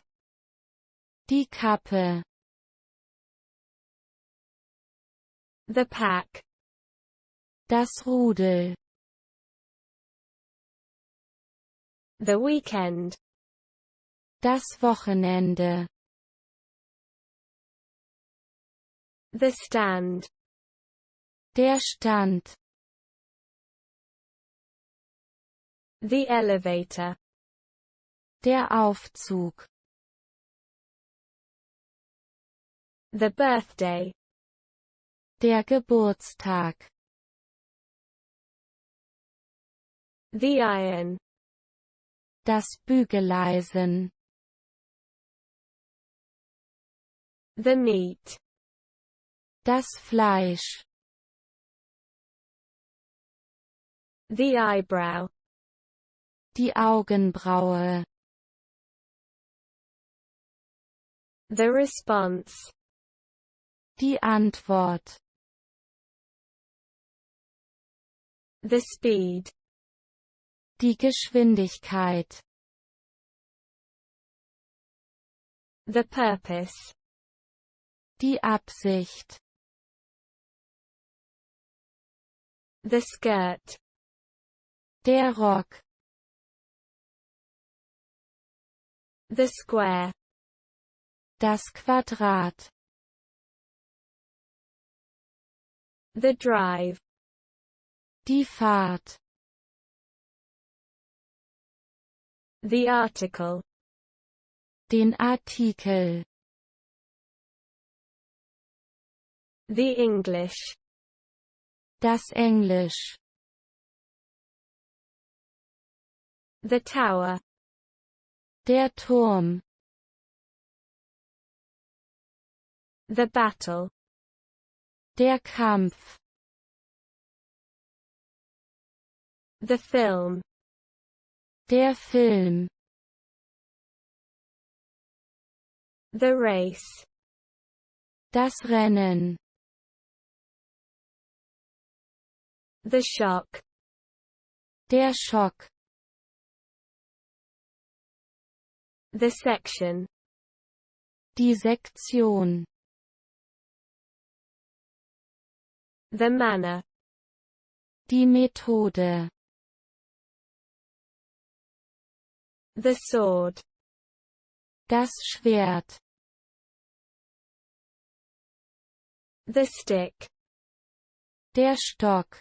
Die Kappe. The pack. Das Rudel. The weekend. Das Wochenende. The stand. Der Stand. The elevator. Der Aufzug. The birthday. Der Geburtstag. The iron. Das Bügeleisen. The meat. Das Fleisch. The eyebrow. Die Augenbraue. The response. Die Antwort. The speed. Die Geschwindigkeit. The purpose. Die Absicht. The skirt. Der Rock. The square. Das Quadrat. The drive. Die Fahrt. The article. Den Artikel. The English. Das Englisch. The tower. Der Turm. The battle. Der Kampf. The film. Der Film. The race. Das Rennen. The shock. Der Schock. The section. Die Sektion. The manner. Die Methode. The sword. Das Schwert. The stick. Der Stock.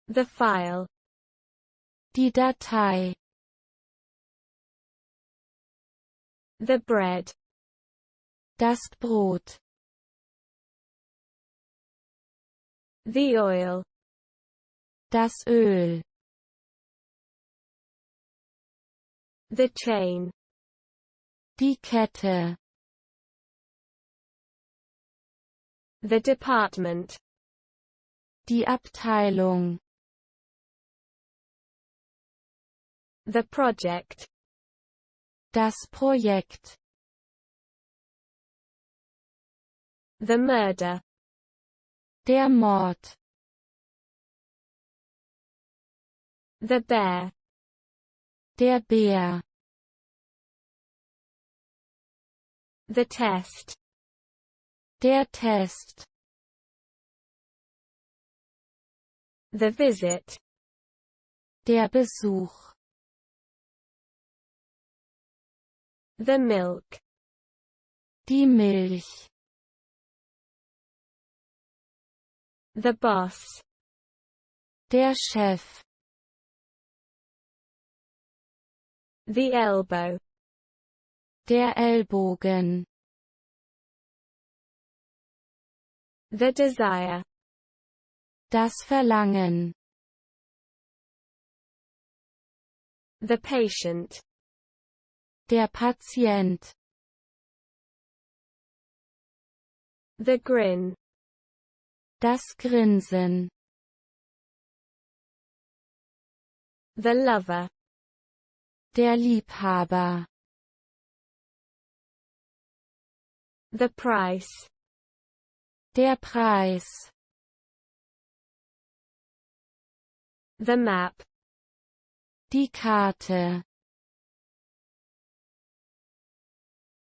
The file. Die Datei. The bread. Das Brot. The oil. Das Öl. The chain. Die Kette. The department. Die Abteilung. The project. Das Projekt. The murder. Der Mord. The bear. Der Bär. The test. Der Test. The visit. Der Besuch. The milk. Die Milch. The boss. Der Chef. The elbow. Der Ellbogen. The desire. Das Verlangen. The patient. Der Patient. The grin. Das Grinsen. The lover. Der Liebhaber. The price. Der Preis. The map. Die Karte.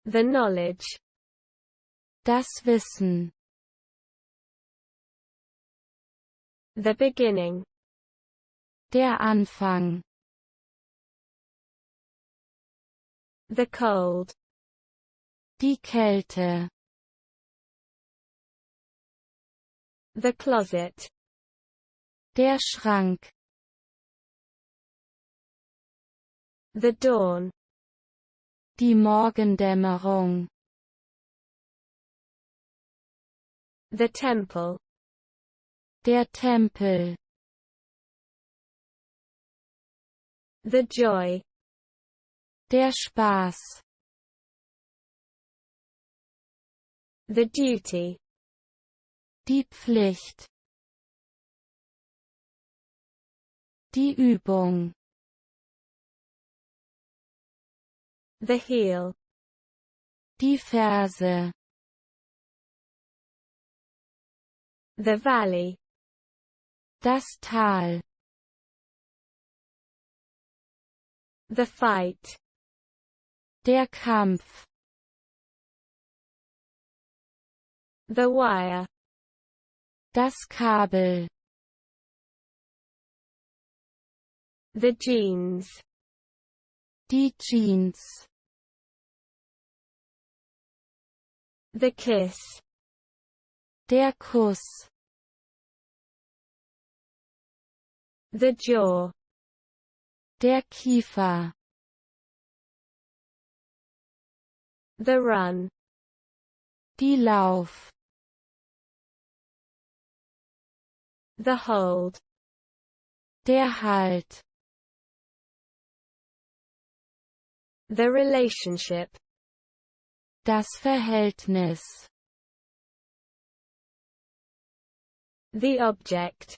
The knowledge. Das Wissen. The beginning. Der Anfang. The cold. Die Kälte. The closet. Der Schrank. The dawn. Die Morgendämmerung. The temple. Der Tempel. The joy. Der Spaß. The duty. Die Pflicht. Die Übung. The heel. Die Ferse. The valley. Das Tal. The fight. Der Kampf. The wire. Das Kabel. The jeans. Die Jeans. The kiss. Der Kuss. The jaw. Der Kiefer. The run. Die Lauf. The hold. Der Halt. The relationship. Das Verhältnis. The object.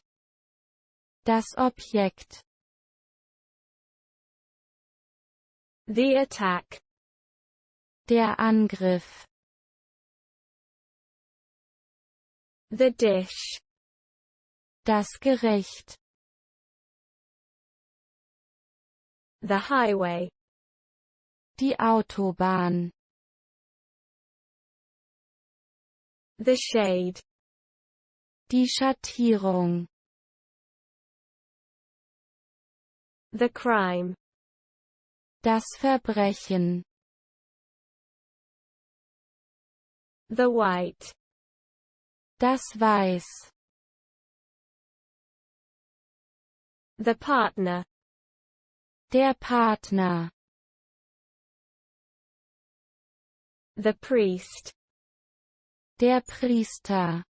Das Objekt. The attack. Der Angriff. The dish. Das Gericht. The highway. Die Autobahn. The shade. Die Schattierung. The crime. Das Verbrechen. The white. Das Weiß. The partner. Der Partner. The priest. Der Priester.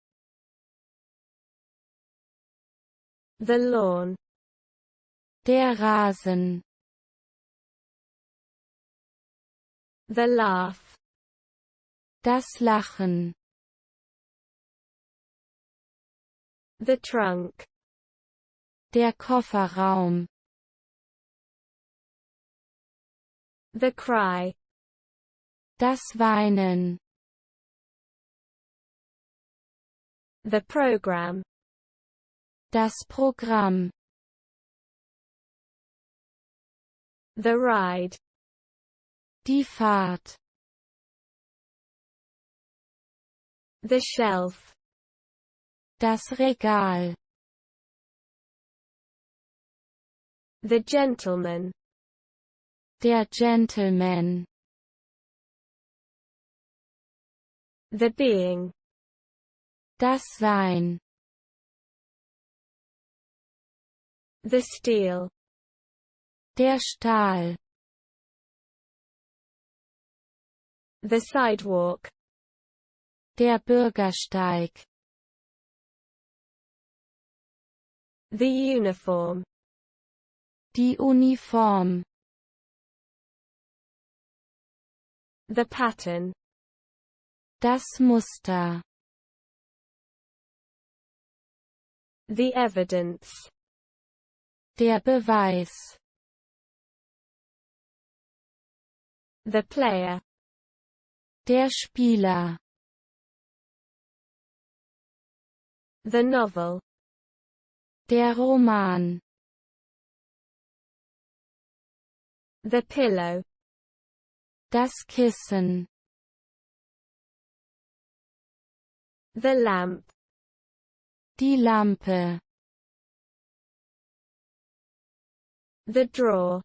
The lawn. Der Rasen. The laugh. Das Lachen. The trunk. Der Kofferraum. The cry. Das Weinen. The program. Das Programm. The ride. Die Fahrt. The shelf. Das Regal. The gentleman. Der Gentleman. The being. Das Sein. The steel. Der Stahl. The sidewalk. Der Bürgersteig. The uniform. Die Uniform. The pattern. Das Muster. The evidence. Der Beweis. The player. Der Spieler. The novel. Der Roman. The pillow. Das Kissen. The lamp. Die Lampe. The drawer.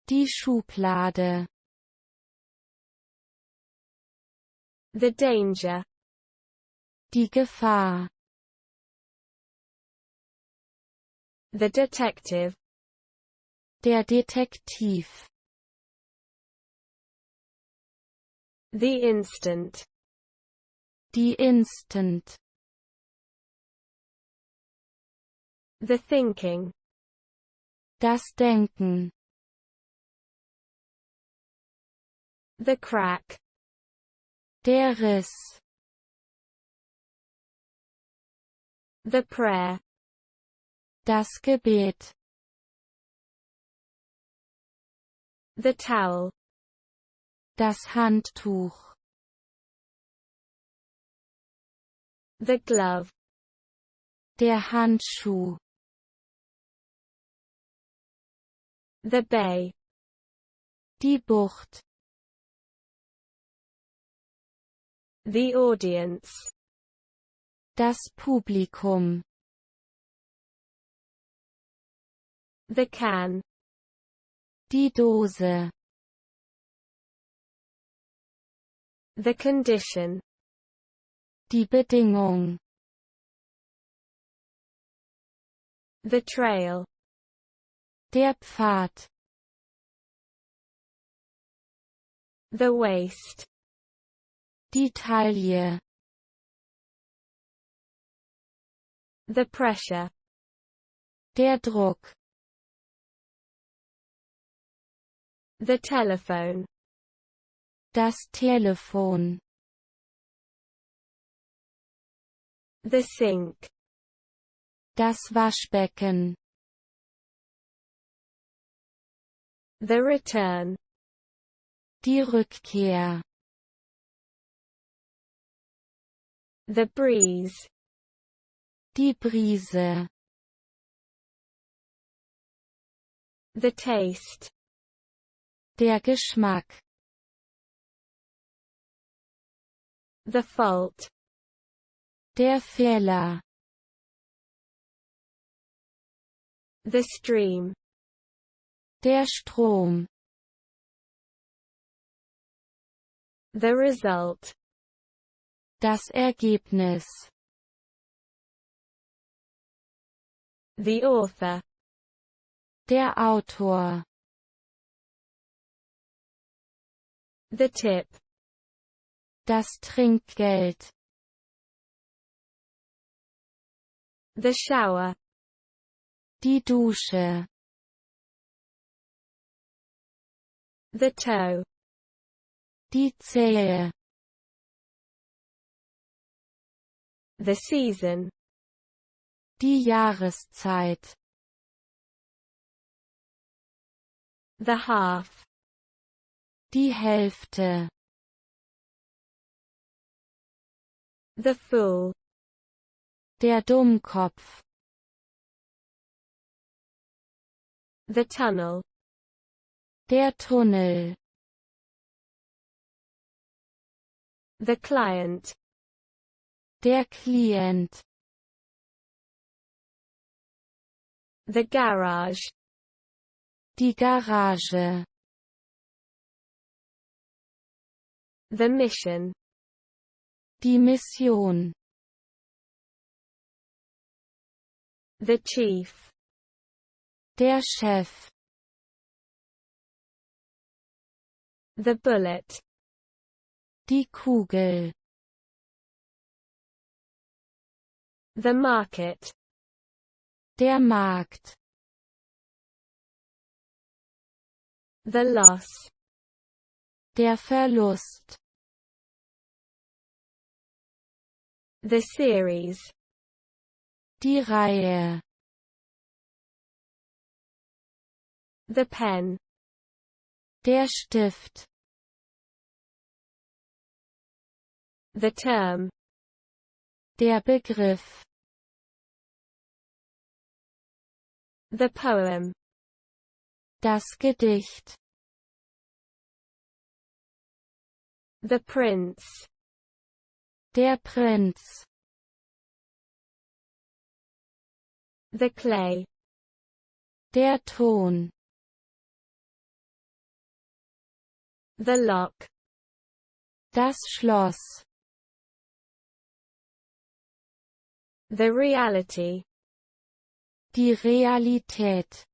Die Schublade. The danger. Die Gefahr. The detective. Der Detektiv. The instant. Die Instant. The thinking. Das Denken. The crack. Der Riss. The prayer. Das Gebet. The towel. Das Handtuch. The glove. Der Handschuh. The bay. Die Bucht. The audience. Das Publikum. The can. Die Dose. The condition. Die Bedingung. The trail. Der Pfad. The waist. Die Taille. The pressure. Der Druck. The telephone. Das Telefon. The sink. Das Waschbecken. The return. Die Rückkehr. The breeze. Die Brise. The taste. Der Geschmack. The fault. Der Fehler. The stream. Der Strom. The result. Das Ergebnis. The author. Der Autor. The tip. Das Trinkgeld. The shower. Die Dusche. The toe. Die Zehe. The season. Die Jahreszeit. The half. Die Hälfte. The fool. Der Dummkopf. The tunnel. Der Tunnel. The client. Der Klient. The garage. Die Garage. The mission. Die Mission. The chief. Der Chef. The bullet. Die Kugel. The market. Der Markt. The loss. Der Verlust. The series. Die Reihe. The pen. Der Stift. The term. Der Begriff. The poem. Das Gedicht. The prince. Der Prinz. The clay. Der Ton. The lock. Das Schloss. The reality. Die Realität.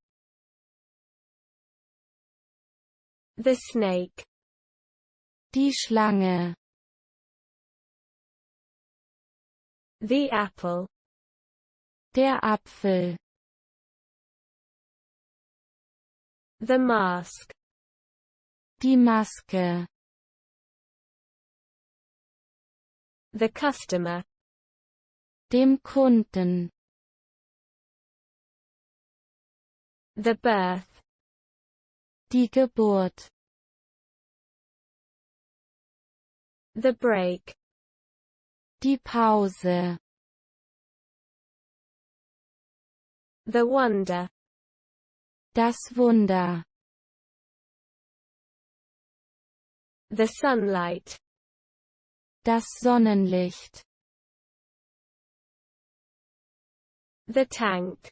The snake. Die Schlange. The apple. Der Apfel. The mask. Die Maske. The customer. Dem Kunden. The birth. Die Geburt. The break. Die Pause. The wonder. Das Wunder. The sunlight. Das Sonnenlicht. The tank.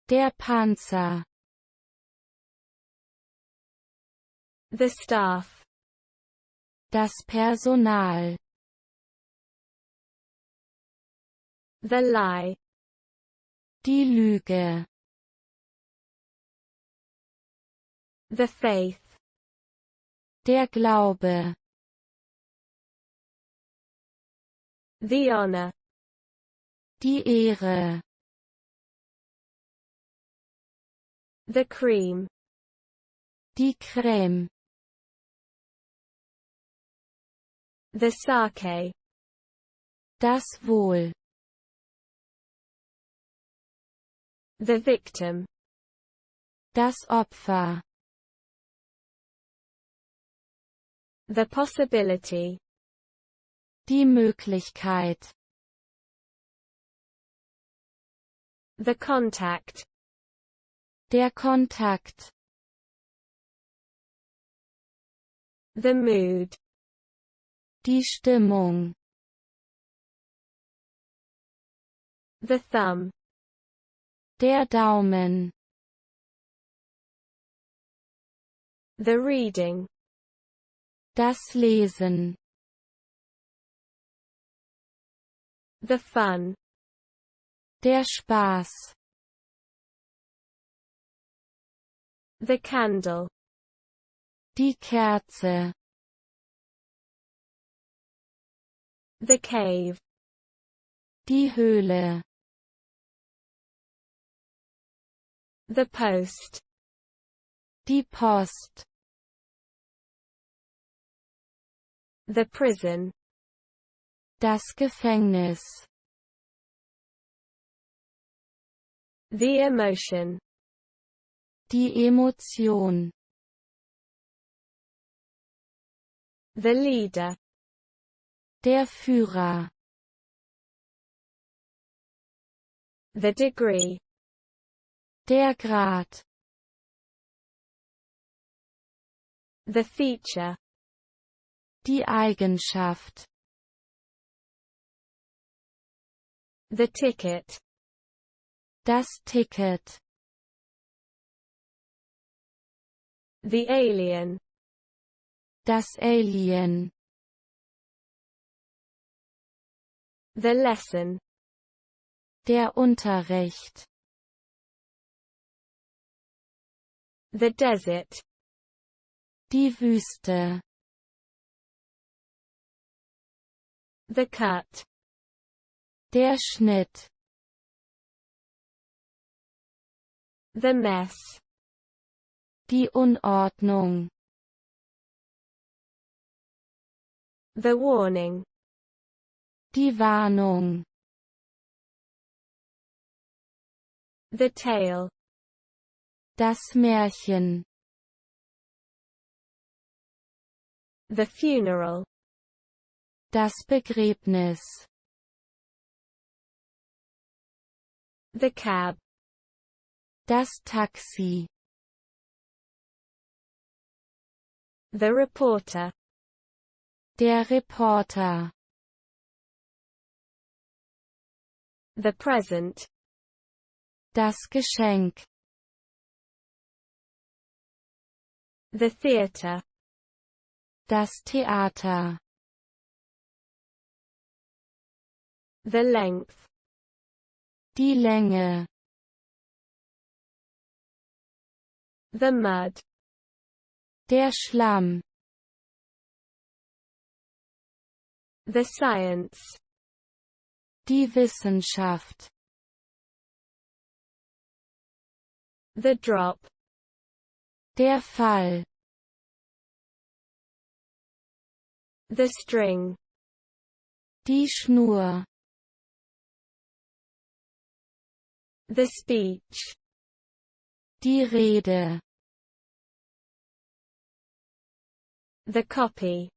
Der Panzer. The staff. Das Personal. The lie. Die Lüge. The faith. Der Glaube. The honor. Die Ehre. The cream. Die Creme. The sake. Das Wohl. The victim. Das Opfer. The possibility. Die Möglichkeit. The contact. Der Kontakt. The mood. Die Stimmung. The thumb. Der Daumen. The reading. Das Lesen. The fun. Der Spaß. The candle. Die Kerze. The cave. Die Höhle. The post. Die Post. The prison. Das Gefängnis. The emotion. Die Emotion. The leader. Der Führer. The degree. Der Grad. The feature. Die Eigenschaft. The ticket. Das Ticket. The alien. Das Alien. The lesson. Der Unterricht. The desert. Die Wüste. The cut. Der Schnitt. The mess. Die Unordnung. The warning. Die Warnung. The tale. Das Märchen. The funeral. Das Begräbnis. The cab. Das Taxi. The reporter. Der Reporter. The present. Das Geschenk. The theater. Das Theater. The length. Die Länge. The mud. Der Schlamm. The science. Die Wissenschaft. The drop. Der Fall. The string. Die Schnur. The speech. Die Rede. The copy.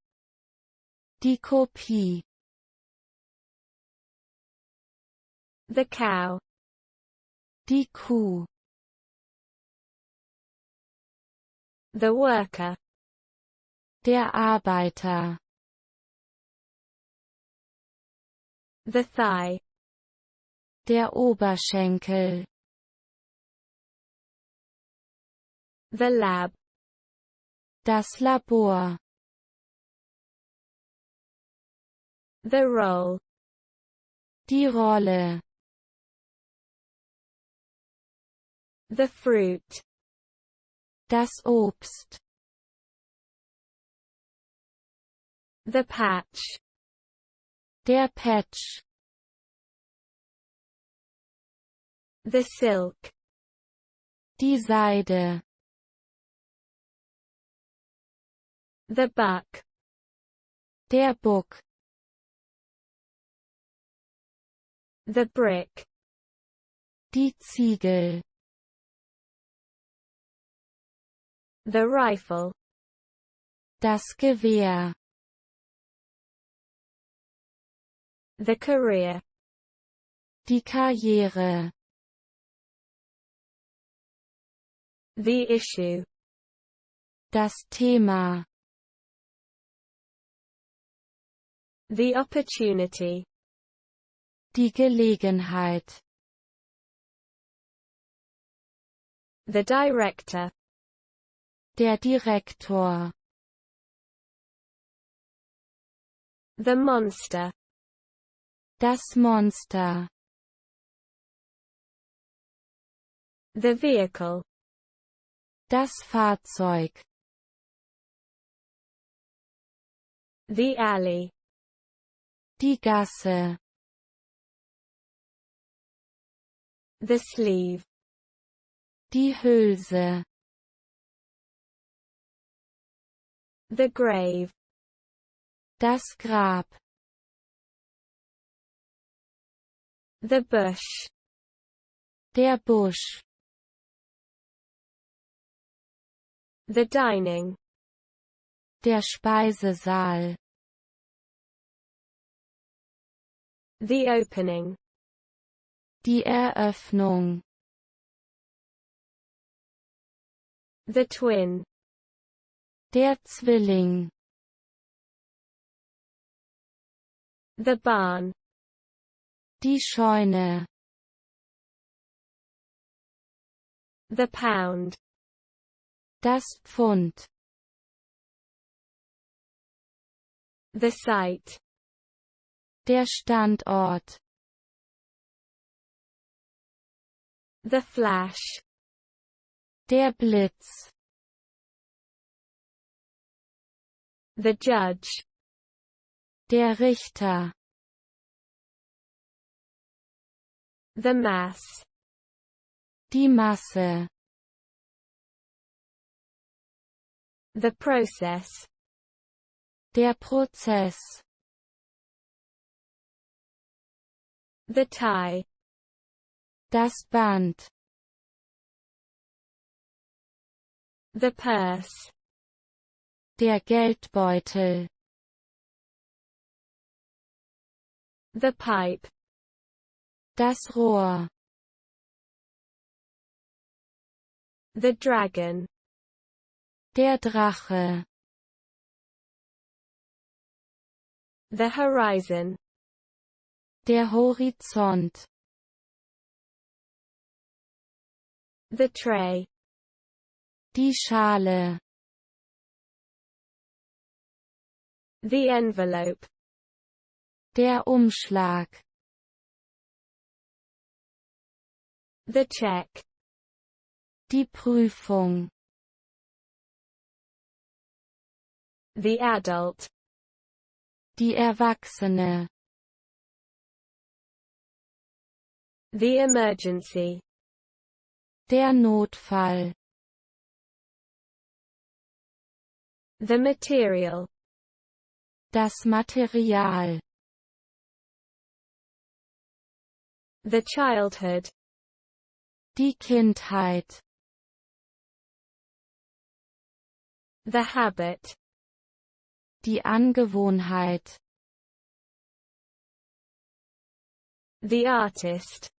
Die Kopie. The cow. Die Kuh. The worker. Der Arbeiter. The thigh. Der Oberschenkel. The lab. Das Labor. The role. Die Rolle. The fruit. Das Obst. The patch. Der Patch. The silk. Die Seide. The buck. Der Buck. The brick. Die Ziegel. The rifle. Das Gewehr. The career. Die Karriere. The issue. Das Thema. The opportunity. Die Gelegenheit. The director. Der Direktor. The monster. Das Monster. The vehicle. Das Fahrzeug. The alley. Die Gasse. The sleeve. Die Hülse. The grave. Das Grab. The bush. Der Busch. The dining. Der Speisesaal. The opening. Die Eröffnung. The twin. Der Zwilling. The barn. Die Scheune. The pound. Das Pfund. The site. Der Standort. The flash. Der Blitz. The judge. Der Richter. The mass. Die Masse. The process. Der Prozess. The tie. Das Band. The purse. Der Geldbeutel. The pipe. Das Rohr. The dragon. Der Drache. The horizon. Der Horizont. The tray. Die Schale. The envelope. Der Umschlag. The check. Die Prüfung. The adult. Die Erwachsene. The emergency. Der Notfall. The material. Das Material. The childhood. Die Kindheit. The habit. Die Angewohnheit. The artist.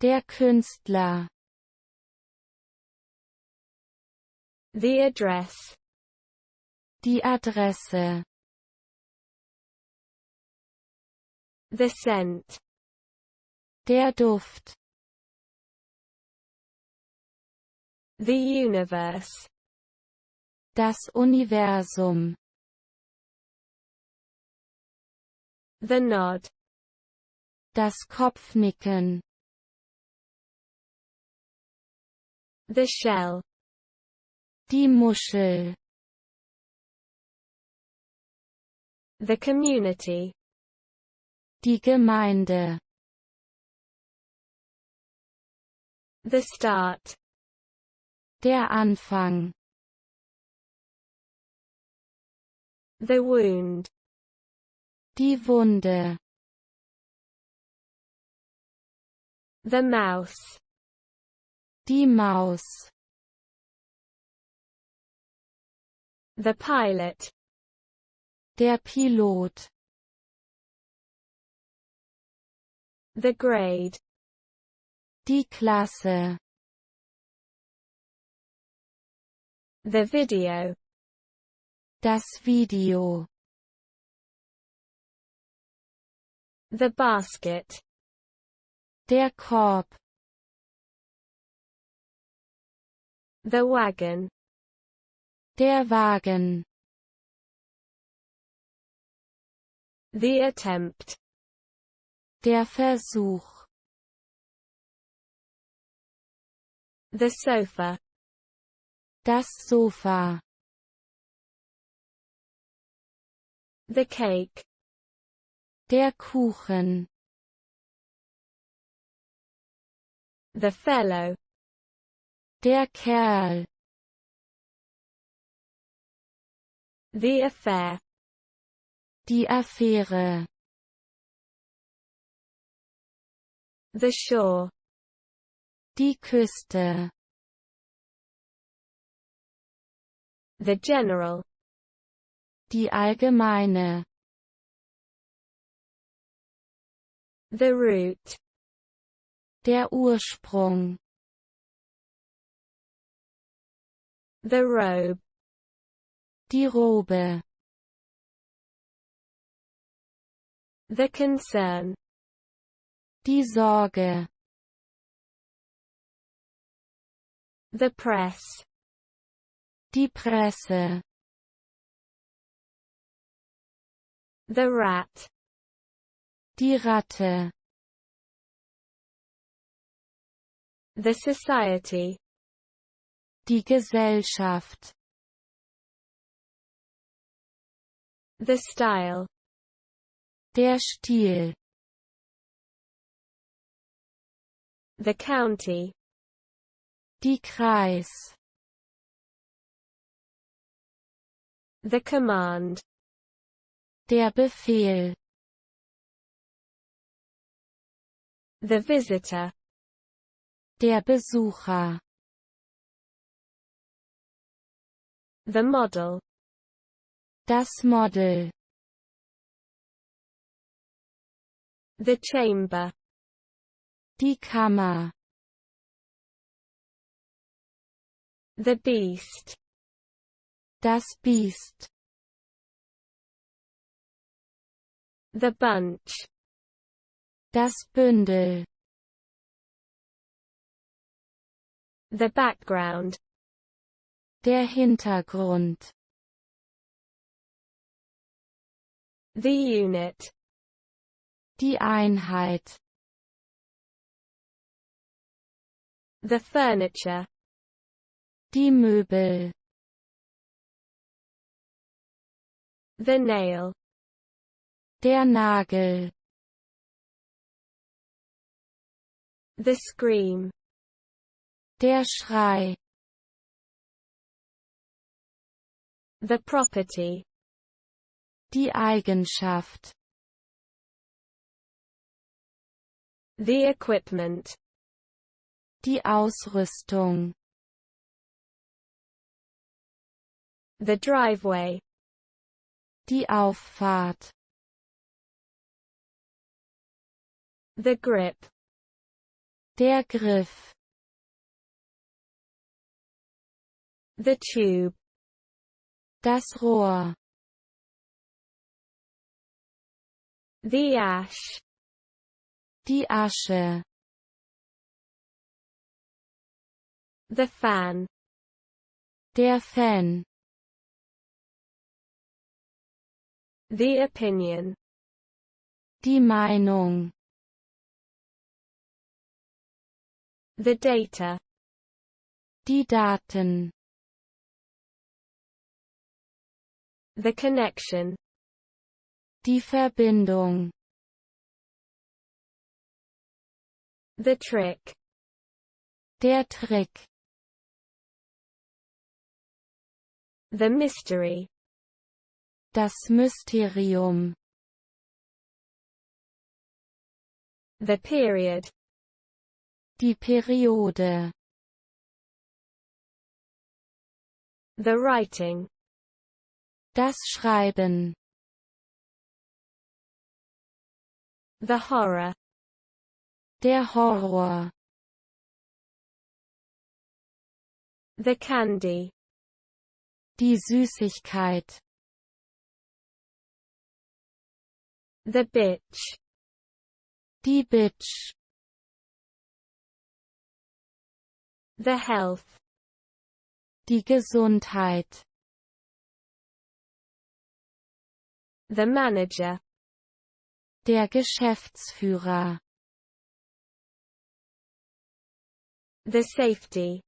Der Künstler. The address. Die Adresse. The scent. Der Duft. The universe. Das Universum. The nod. Das Kopfnicken. The shell. Die Muschel. The community. Die Gemeinde. The start. Der Anfang. The wound. Die Wunde. The mouse. Die Maus. The pilot. Der Pilot. The grade. Die Klasse. The video. Das Video. The basket. Der Korb. The wagon. Der Wagen. The attempt. Der Versuch. The sofa. Das Sofa. The cake. Der Kuchen. The fellow. Der Kerl. The affair. Die Affäre. The shore. Die Küste. The general. Die Allgemeine. The root. Der Ursprung. The robe. Die Robe. The concern. Die Sorge. The press. Die Presse. The rat. Die Ratte. The society. Die Gesellschaft. The style. Der Stil. The county. Die Kreis. The command. Der Befehl. The visitor. Der Besucher. The model. Das Model. The chamber. Die Kammer. The beast. Das Biest. The bunch. Das Bündel. The background. Der Hintergrund. The unit. Die Einheit. The furniture. Die Möbel. The nail. Der Nagel. The scream. Der Schrei. The property. Die Eigenschaft. The equipment. Die Ausrüstung. The driveway. Die Auffahrt. The grip. Der Griff. The tube. Das Rohr. The ash. Die Asche. The fan. Der Fan. The opinion. Die Meinung. The data. Die Daten. The connection. Die Verbindung. The trick. Der Trick. The mystery. Das Mysterium. The period. Die Periode. The writing. Das Schreiben. The horror. Der Horror. The candy. Die Süßigkeit. The bitch. Die Bitch. The health. Die Gesundheit. The manager. Der Geschäftsführer. The safety.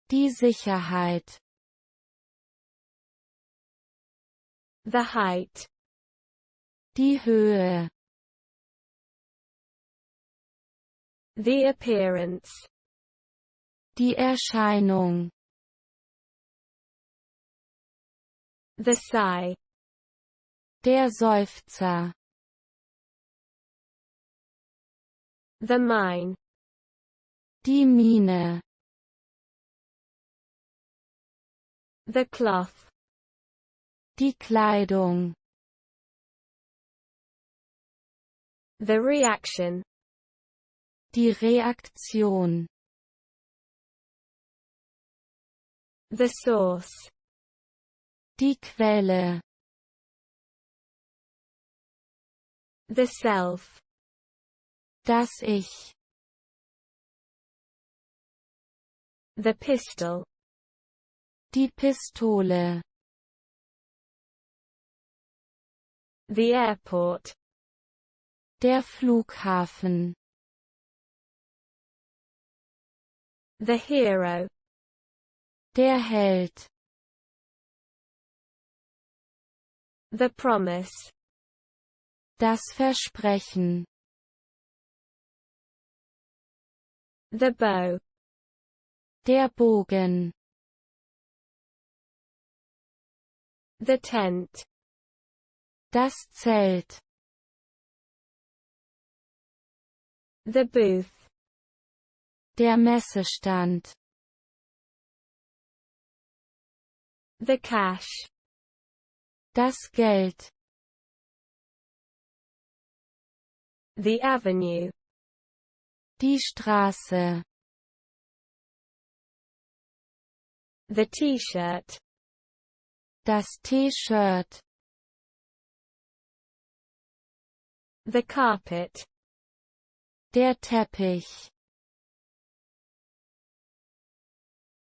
Die Sicherheit. The height. Die Höhe. The appearance. Die Erscheinung. The sigh. Der Seufzer. The mine. Die Mine. The cloth. Die Kleidung. The reaction. Die Reaktion. The source. Die Quelle. The self. Das Ich. The pistol. Die Pistole. The airport. Der Flughafen. The hero. Der Held. The promise. Das Versprechen. The bow. Der Bogen. The tent. Das Zelt. The booth. Der Messestand. The cash. Das Geld. The avenue. Die Straße. The T-shirt. Das T-Shirt. The carpet. Der Teppich.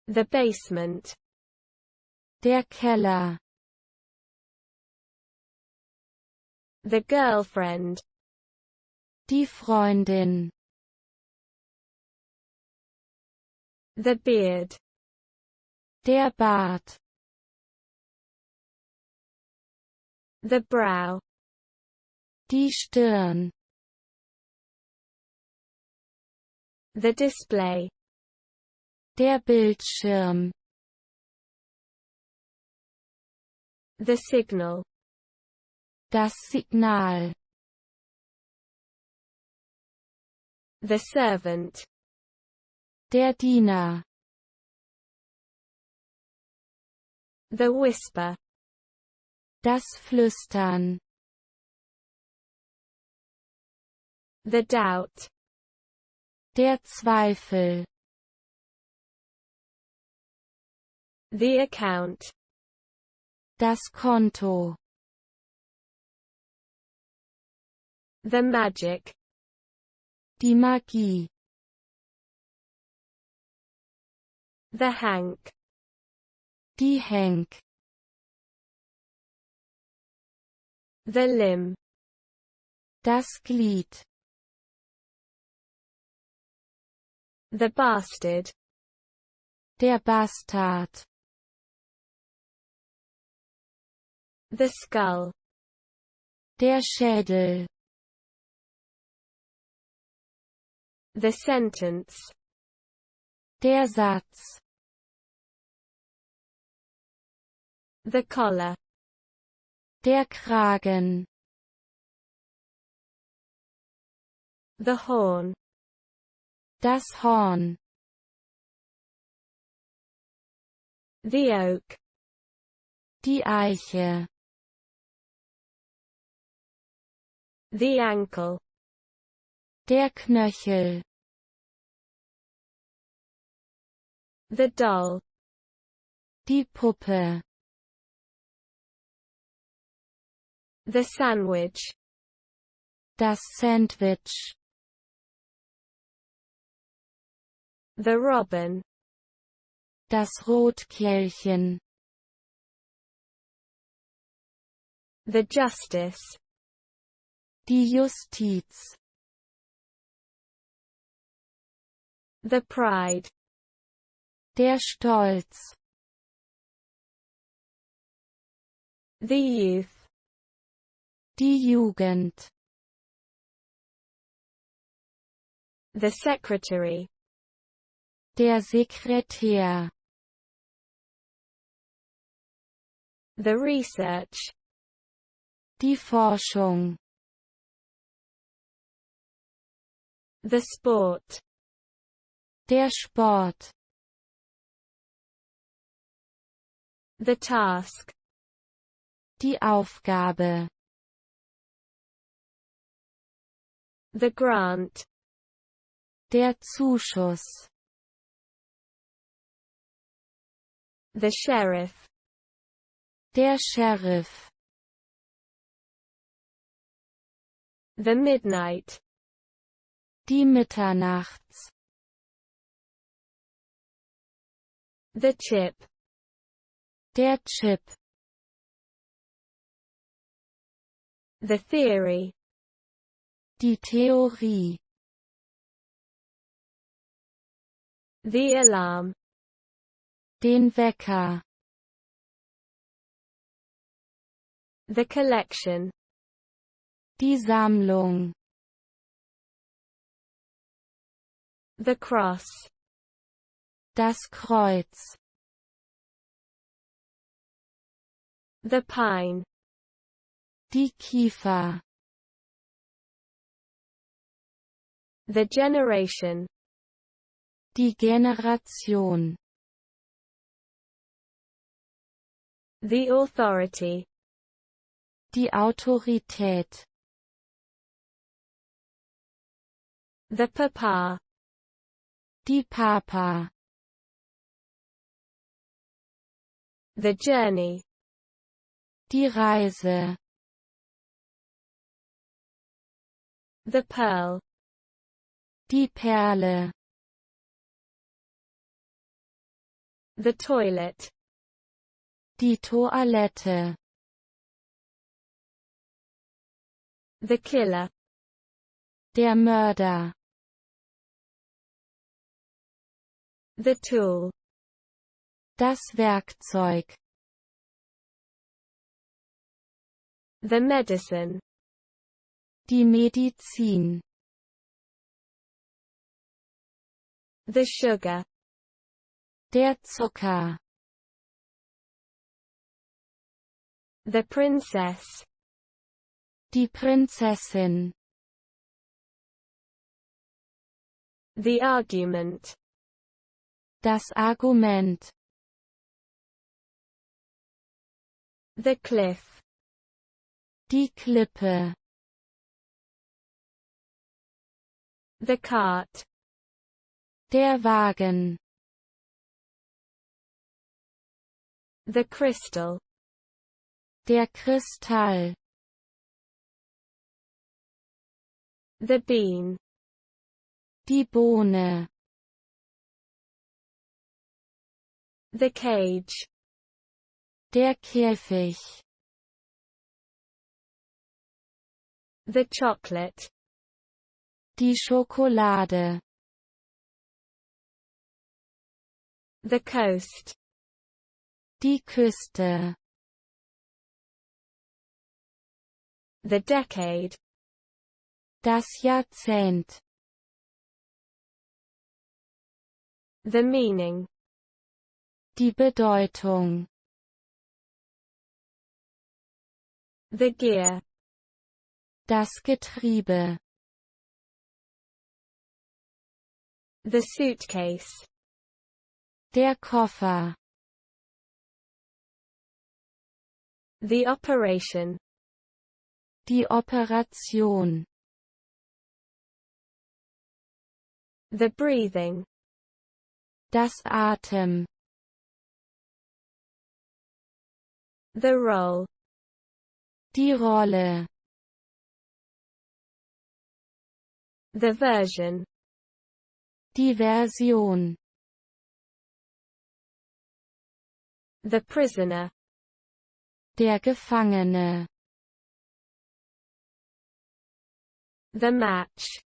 The basement. Der Keller. The girlfriend. Die Freundin. The beard. Der Bart. The brow. Die Stirn. The display. Der Bildschirm. The signal. Das Signal. The servant. Der Diener. The whisper. Das Flüstern. The doubt. Der Zweifel. The account. Das Konto. The magic. Die Magie. The hank. Die Henk. The limb. Das Glied. The bastard. Der Bastard. The skull. Der Schädel. The sentence. Der Satz. The collar. Der Kragen. The horn. Das Horn. The oak. Die Eiche. The ankle. Der Knöchel. The doll. Die Puppe. The sandwich. Das Sandwich. The robin. Das Rotkehlchen. The justice. Die Justiz. The pride. Der Stolz. The youth. Die Jugend. The secretary. Der Sekretär. The research. Die Forschung. The sport. Der Sport. The task. Die Aufgabe. The grant. Der Zuschuss. The sheriff. Der Sheriff. The midnight. Die Mitternachts. The chip. Der Chip. The theory. Die Theorie. The alarm. Den Wecker. The collection. Die Sammlung. The cross. Das Kreuz. The pine. Die Kiefer. The generation. Die Generation. The authority. Die Autorität. The papa. Die Papa. The journey. Die Reise. The pearl. Die Perle. The toilet. Die Toilette. The killer. Der Mörder. The tool. Das Werkzeug. The medicine. Die Medizin. The sugar. Der Zucker. The princess. Die Prinzessin. The argument. Das Argument. The cliff. Die Klippe. The cart. Der Wagen. The crystal. Der Kristall. The bean. Die Bohne. The cage. Der Käfig. The chocolate. Die Schokolade. The coast. Die Küste. The decade. Das Jahrzehnt. The meaning. Die Bedeutung. The gear. Das Getriebe. The suitcase. Der Koffer. The operation. Die Operation. The breathing. Das Atem. The role. Die Rolle. The version. Die Version. The prisoner. Der Gefangene. The match.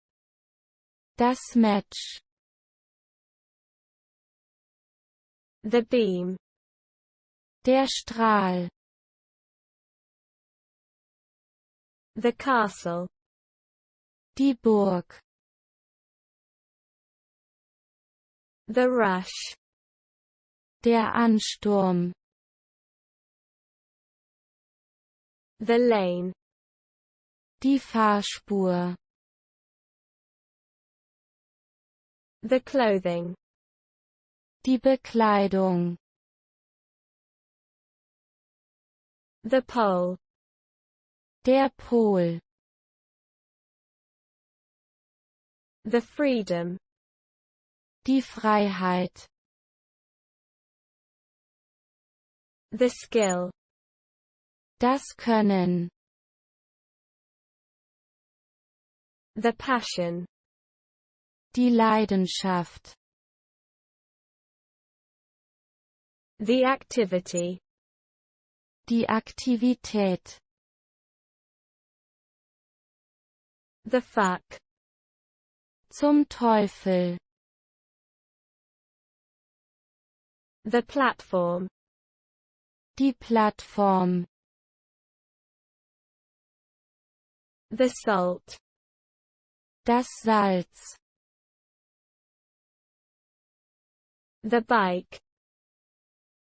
Das Match. The beam. Der Strahl. The castle. Die Burg. The rush. Der Ansturm. The lane. Die Fahrspur. The clothing. Die Bekleidung. The pole. Der Pol. The freedom. Die Freiheit. The skill. Das Können. The passion. Die Leidenschaft. The activity. Die Aktivität. The fuck. Zum Teufel. The platform. Die Plattform. The salt. Das Salz. The bike.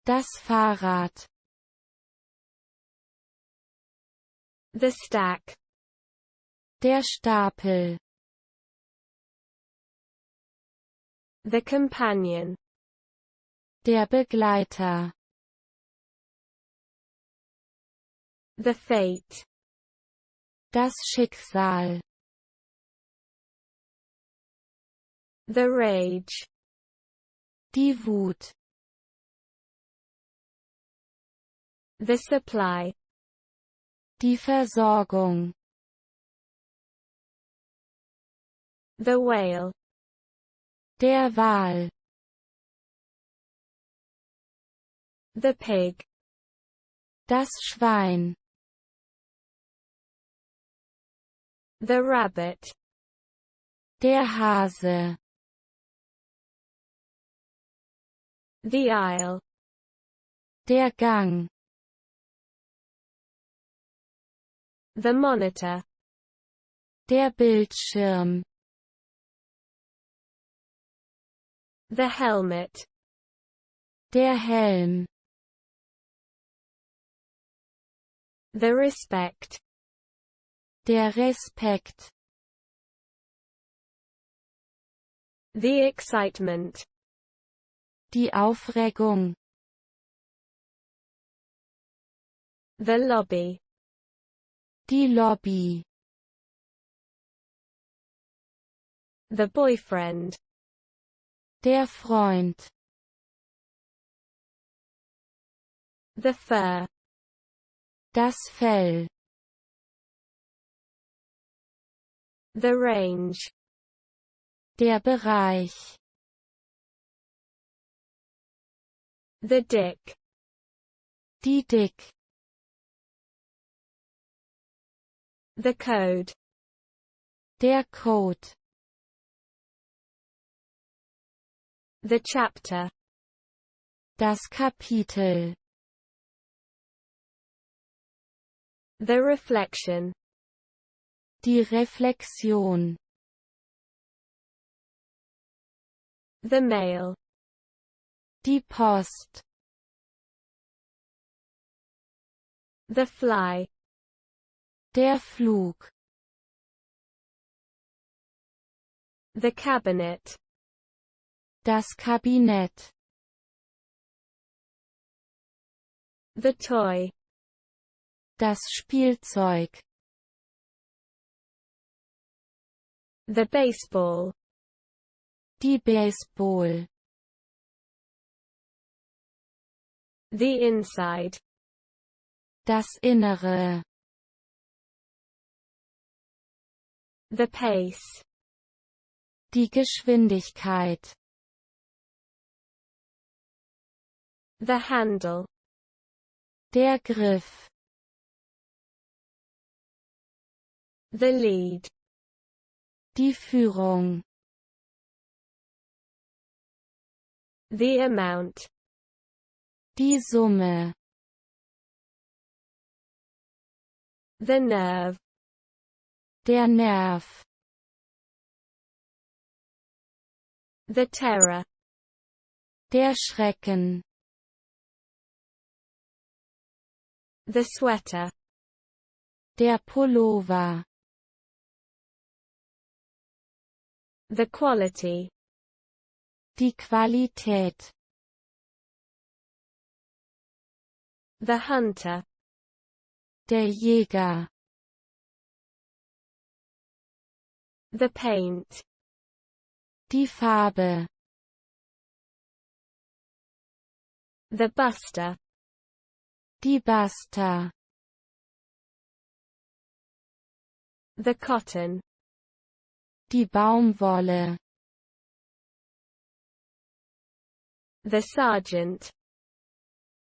Das Fahrrad. The stack. Der Stapel. The companion. Der Begleiter. The fate. Das Schicksal. The rage. Die Wut. The supply. Die Versorgung. The whale. Der Wal. The pig. Das Schwein. The rabbit. Der Hase. The aisle. Der Gang. The monitor. Der Bildschirm. The helmet. Der Helm. The respect. Der Respekt. The excitement. Die Aufregung. The lobby. Die Lobby. The boyfriend. Der Freund. The fur. Das Fell. The range. Der Bereich. The dick. Die Dick. The code. Der Code. The chapter. Das Kapitel. The reflection. Die Reflexion. The mail. Die Post. The fly. Der Flug. The cabinet. Das Kabinett. The toy. Das Spielzeug. The baseball. Die Baseball. The inside. Das Innere. The pace. Die Geschwindigkeit. The handle. Der Griff. The lead. Die Führung. The amount. Die Summe. The nerve. Der Nerv. The terror. Der Schrecken. The sweater. Der Pullover. The quality. Die Qualität. The hunter. Der Jäger. The paint. Die Farbe. The buster. Die Buster. The cotton. Die Baumwolle. The sergeant.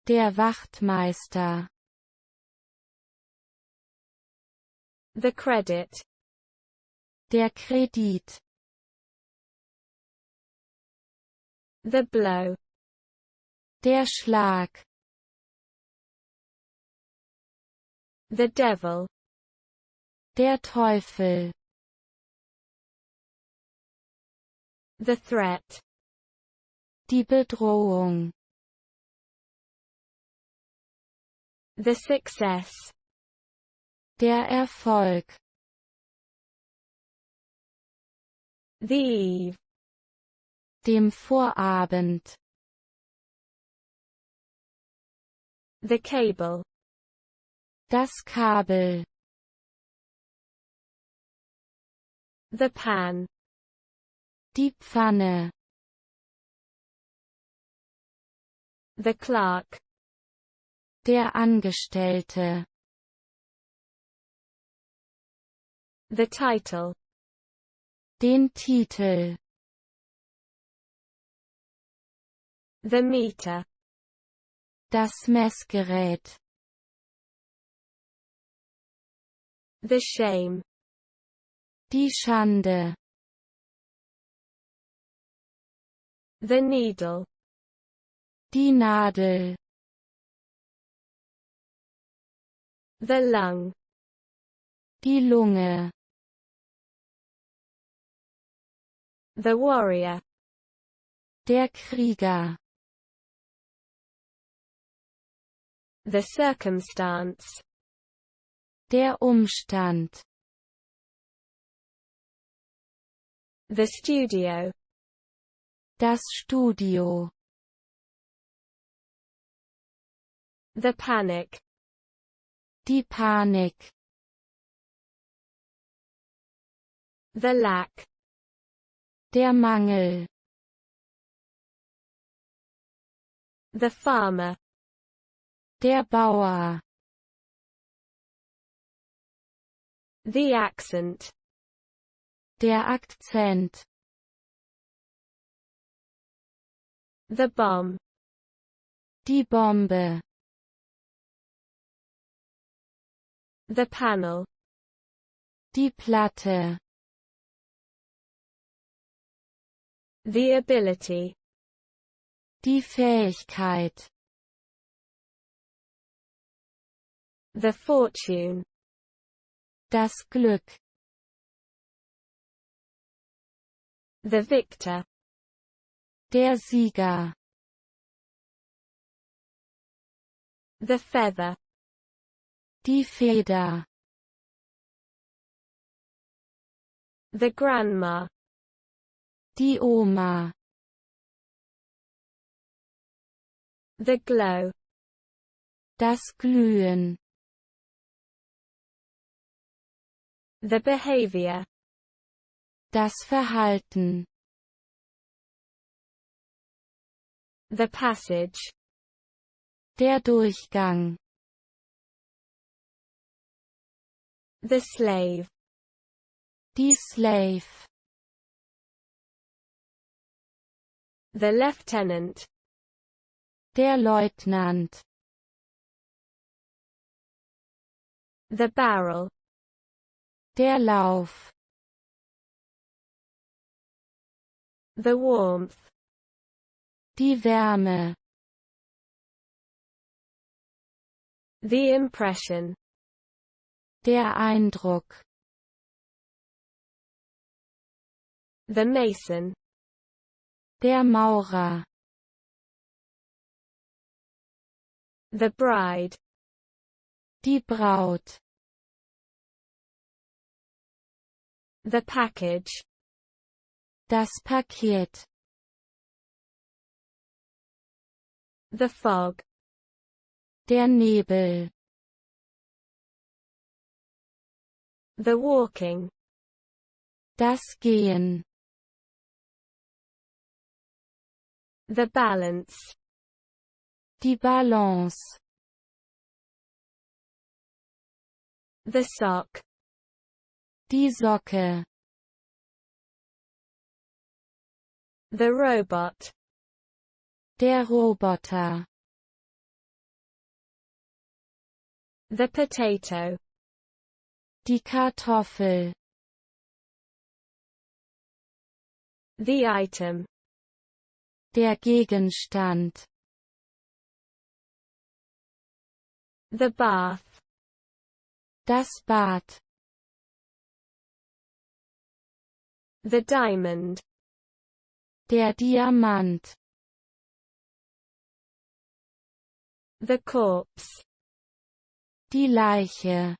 Der Wachtmeister. The credit. Der Kredit. The blow. Der Schlag. The devil. Der Teufel. The threat. Die Bedrohung. The success. Der Erfolg. The eve. Dem Vorabend. The cable. Das Kabel. The pan. Die Pfanne. The clerk. Der Angestellte. The title. Den Titel. The meter. Das Messgerät. The shame. Die Schande. The needle. Die Nadel. The lung. Die Lunge. The warrior. Der Krieger. The circumstance. Der Umstand. The studio. Das Studio. The panic. Die Panik. The lack. Der Mangel. The farmer. Der Bauer. The accent. Der Akzent. The bomb. Die Bombe. The panel. Die Platte. The ability. Die Fähigkeit. The fortune. Das Glück. The victor. Der Sieger. The feather. Die Feder. The grandma. Die Oma. The glow. Das Glühen. The behavior. Das Verhalten. The passage. Der Durchgang. The slave. Die Slave. The lieutenant. Der Leutnant. The barrel. Der Lauf. The warmth. Die Wärme. The impression. Der Eindruck. The mason. Der Maurer. The bride. Die Braut. The package. Das Paket. The fog. Der Nebel. The walking. Das Gehen. The balance. Die Balance. The sock. Die Socke. The robot. Der Roboter. The potato. Die Kartoffel. The item. Der Gegenstand. The bath. Das Bad. The diamond. Der Diamant. The corpse. Die Leiche.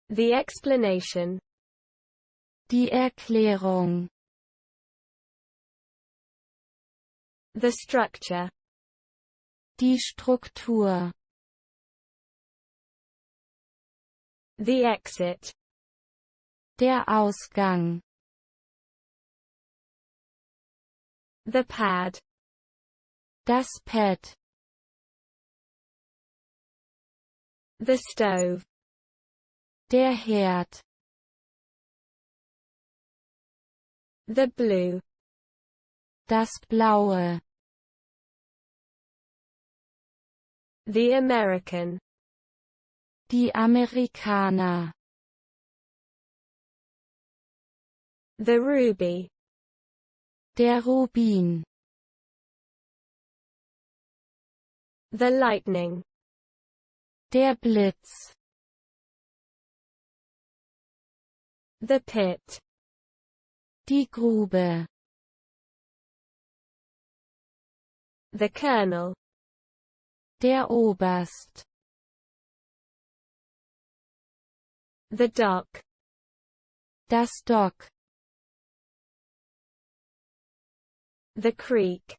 The explanation. Die Erklärung. The structure. Die Struktur. The exit. Der Ausgang. The pad. Das Pad. The stove. Der Herd. The blue. Das Blaue. The American. Die Amerikaner. The ruby. Der Rubin. The lightning. Der Blitz. The pit. Die Grube. The colonel. Der Oberst. The dock. Das Dock. The creek.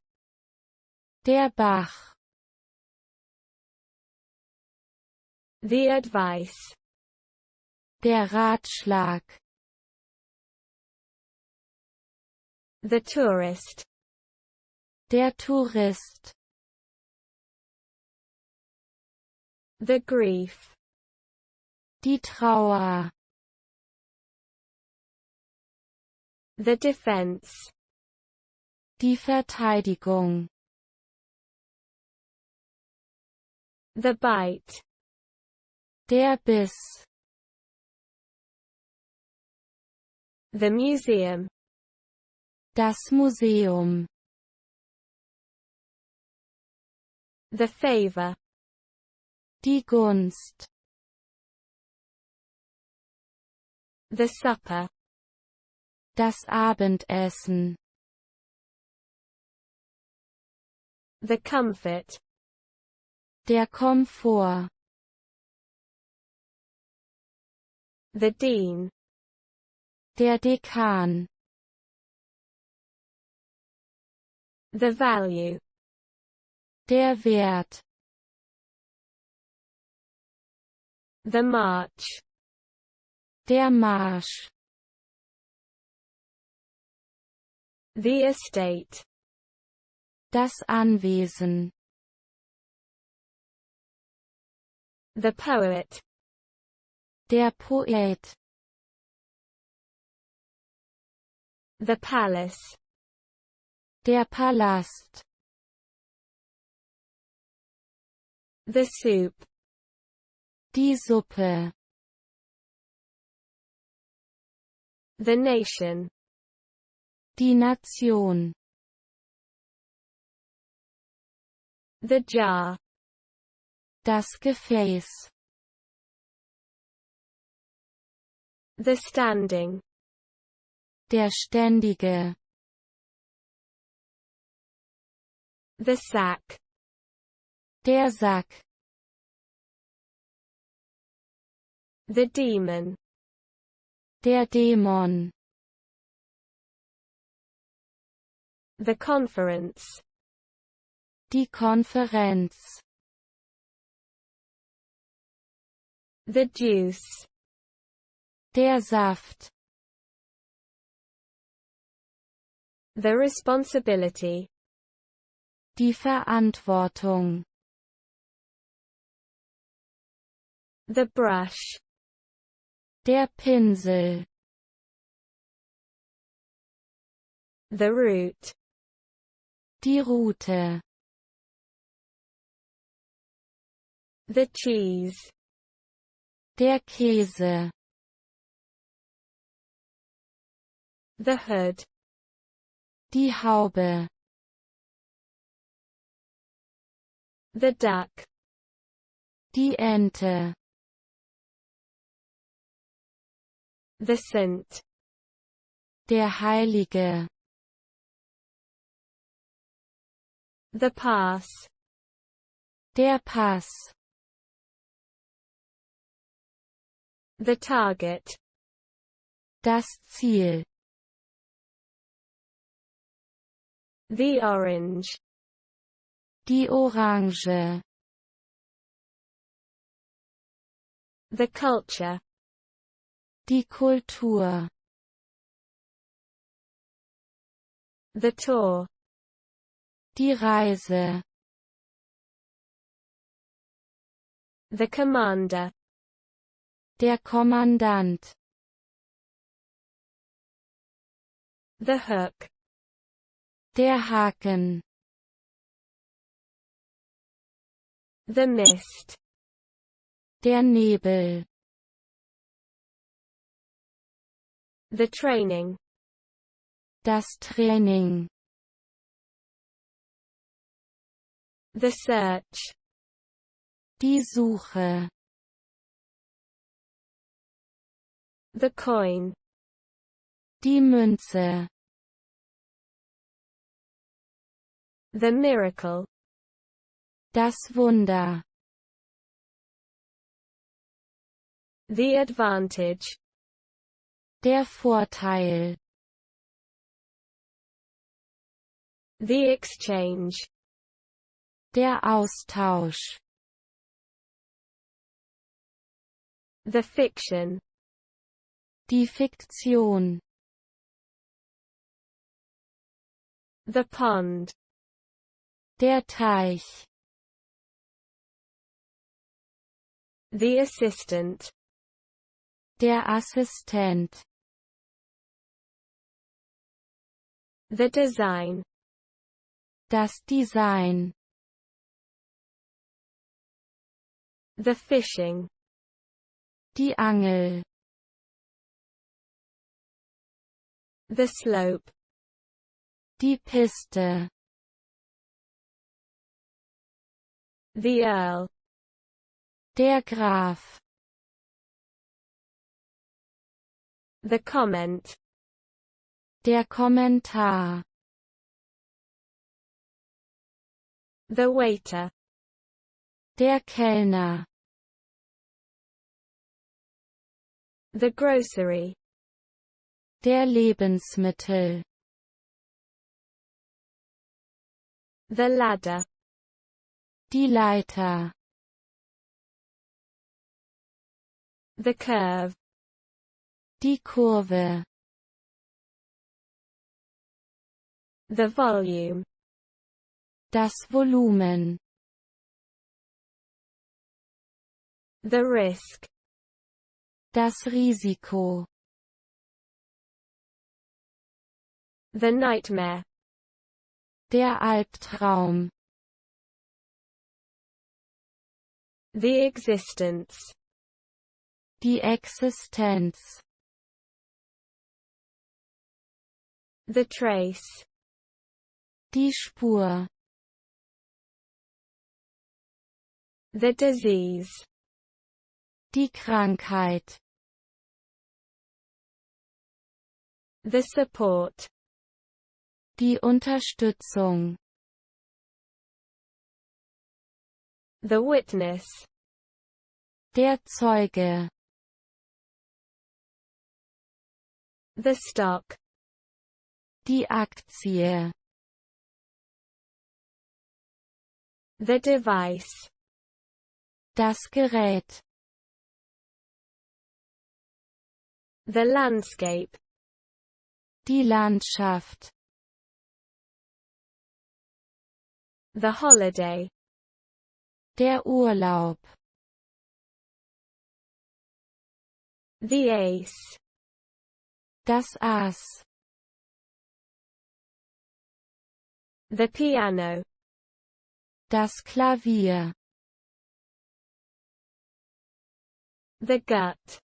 Der Bach. The advice. Der Ratschlag. The tourist. Der Tourist. The grief. Die Trauer. The defense. Die Verteidigung. The bite. Der Biss. The museum. Das Museum. The favor. Die Gunst. The supper. Das Abendessen. The comfort. Der Komfort. The dean. Der Dekan. The value. Der Wert. The march. Der Marsch. The estate. Das Anwesen. The poet. Der Poet. The palace. Der Palast. The soup. Die Suppe. The nation. Die Nation. The jar. Das Gefäß. The standing. Der Ständige. The sack. Der Sack. The demon. Der Dämon. The conference. Die Konferenz. The juice. Der Saft. The responsibility. Die Verantwortung. The brush. Der Pinsel. The route. Die Route. The cheese. Der Käse. The hood. Die Haube. The duck. Die Ente. The saint. Der Heilige. The pass. Der Pass. The target. Das Ziel. The orange. Die Orange. The culture. Die Kultur. The tour. Die Reise. The commander. Der Kommandant. The hook. Der Haken. The mist. Der Nebel. The training. Das Training. The search. Die Suche. The coin. Die Münze. The miracle. Das Wunder. The advantage. Der Vorteil. The exchange. Der Austausch. The fiction. Die Fiktion. The pond. Der Teich. The assistant. Der Assistent. The design. Das Design. The fishing. Die Angel. The slope. Die Piste. The earl. Der Graf. The comment. Der Kommentar. The waiter. Der Kellner. The grocery. Der Lebensmittel. The ladder. Die Leiter. The curve. Die Kurve. The volume. Das Volumen. The risk. Das Risiko. The nightmare. Der Albtraum. The existence. Die Existenz. The trace. Die Spur. The disease. Die Krankheit. The support. Die Unterstützung. The witness. Der Zeuge. The stock. Die Aktie. The device. Das Gerät. The landscape. Die Landschaft. The holiday. Der Urlaub. The ace. Das Ass. The piano. Das Klavier. The gut.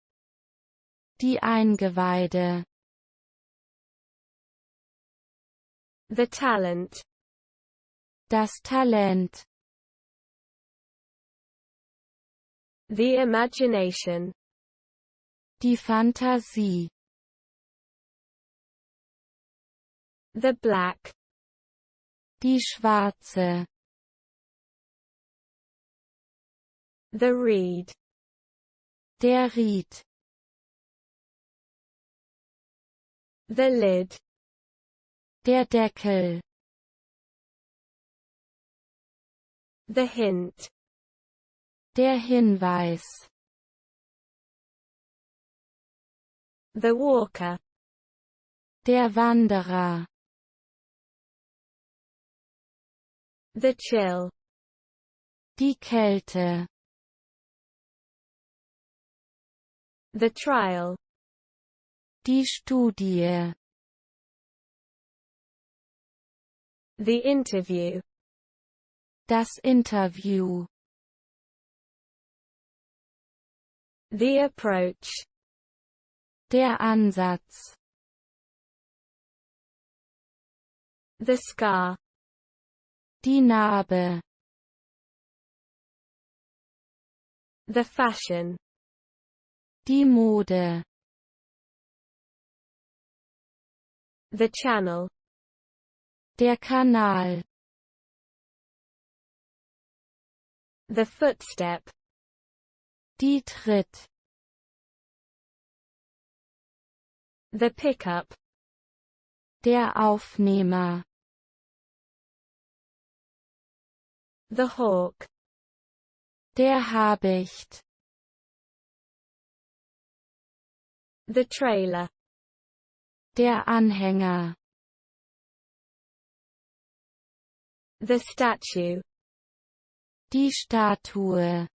Die Eingeweide. The talent. Das Talent. The imagination. Die Fantasie. The black. Die Schwarze. The reed. Der Ried. The lid. Der Deckel. The hint. Der Hinweis. The walker. Der Wanderer. The chill. Die Kälte. The trial. Die Studie. The interview. Das Interview. The approach. Der Ansatz. The scar. Die Narbe. The fashion. Die Mode. The channel. Der Kanal. The footstep. Die Tritt. The pickup. Der Aufnehmer. The hawk. Der Habicht. The trailer. Der Anhänger. The statue. Die Statue.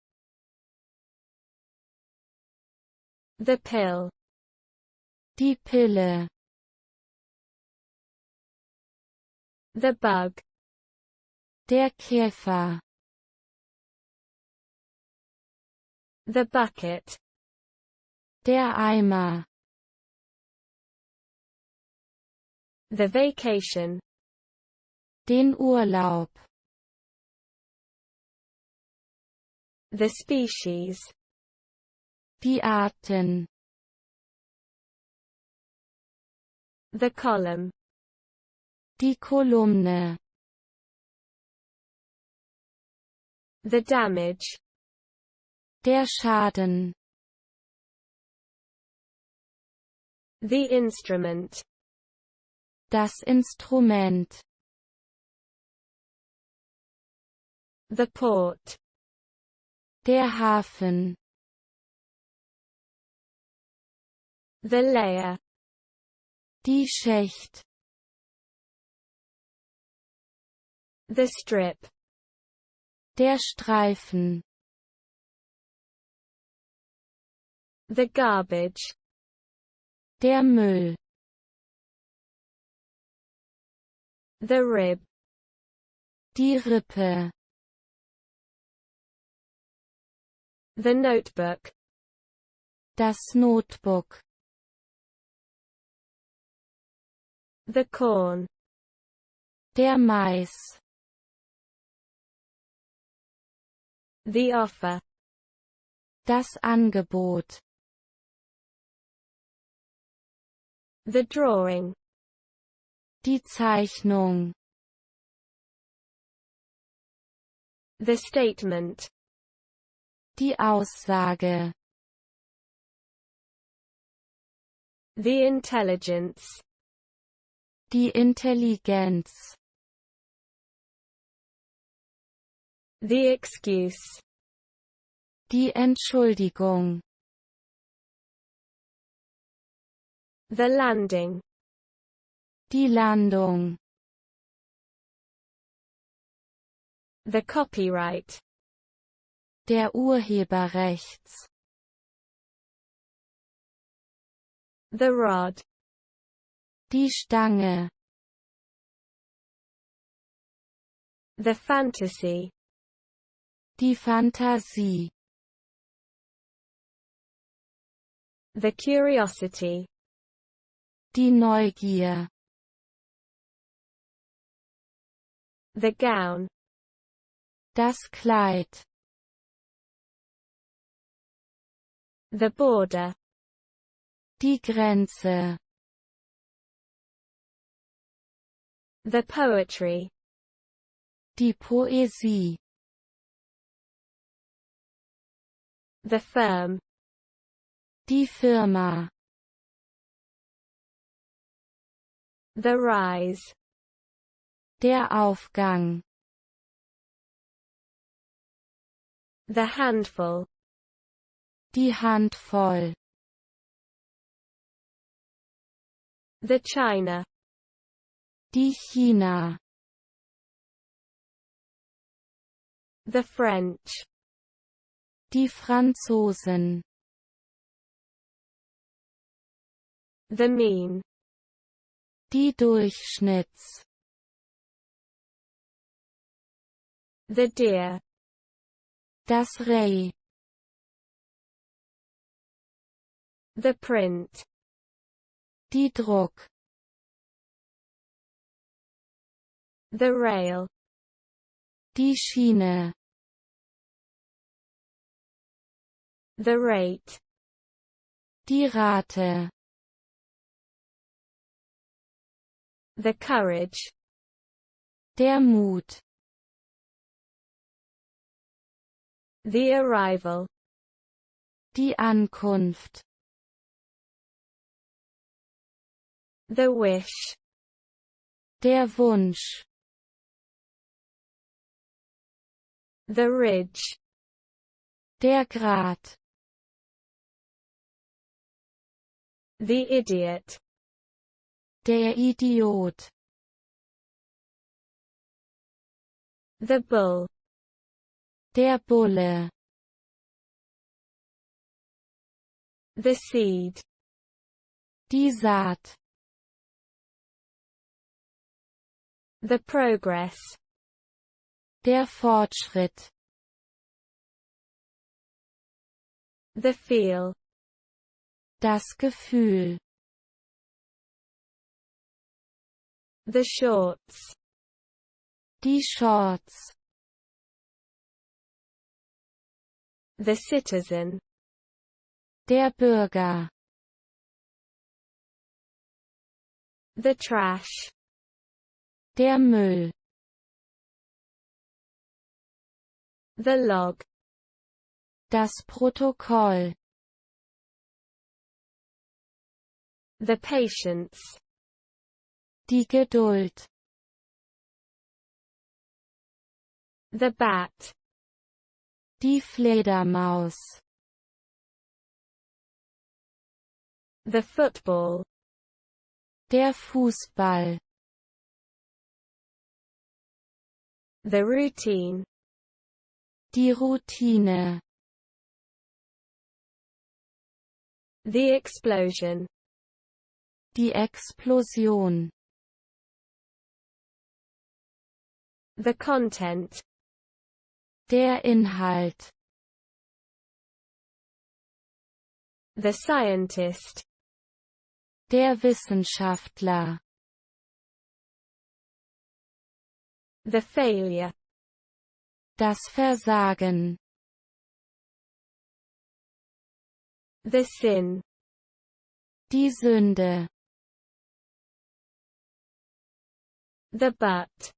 The pill. Die Pille. The bug. Der Käfer. The bucket. Der Eimer. The vacation. Den Urlaub. The species. Die Arten. The column. Die Kolumne. The damage. Der Schaden. The instrument. Das Instrument. The port. Der Hafen. The layer. Die Schicht. The strip. Der Streifen. The garbage. Der Müll. The rib. Die Rippe. The notebook. Das Notebook. The corn. Der Mais. The offer. Das Angebot. The drawing. Die Zeichnung. The statement. Die Aussage. The intelligence. Die Intelligenz. The excuse. Die Entschuldigung. The landing. Die Landung. The copyright. Der Urheberrechts. The rod. Die Stange. The fantasy. Die Fantasie. The curiosity. Die Neugier. The gown. Das Kleid. The border. Die Grenze. The poetry. Die Poesie. The firm. Die Firma. The rise. Der Aufgang. The handful. Die Handvoll. The China. Die China. The French. Die Franzosen. The mean. Die Durchschnitts. The deer. Das Reh. The print. Die Druck. The rail. Die Schiene. The rate. Die Rate. The courage. Der Mut. The arrival. Die Ankunft. The wish. Der Wunsch. The ridge. Der Grat. The idiot. Der Idiot. The bull. Der Bulle. The seed. Die Saat. The progress. Der Fortschritt. The feel. Das Gefühl. The shorts. Die Shorts. The citizen. Der Bürger. The trash. Der Müll. The log. Das Protokoll. The patience. Die Geduld. The bat. Die Fledermaus. The football. Der Fußball. The routine. Die Routine. The explosion. Die Explosion. The content. Der Inhalt. The scientist. Der Wissenschaftler. The failure. Das Versagen. The sin. Die Sünde. The butt.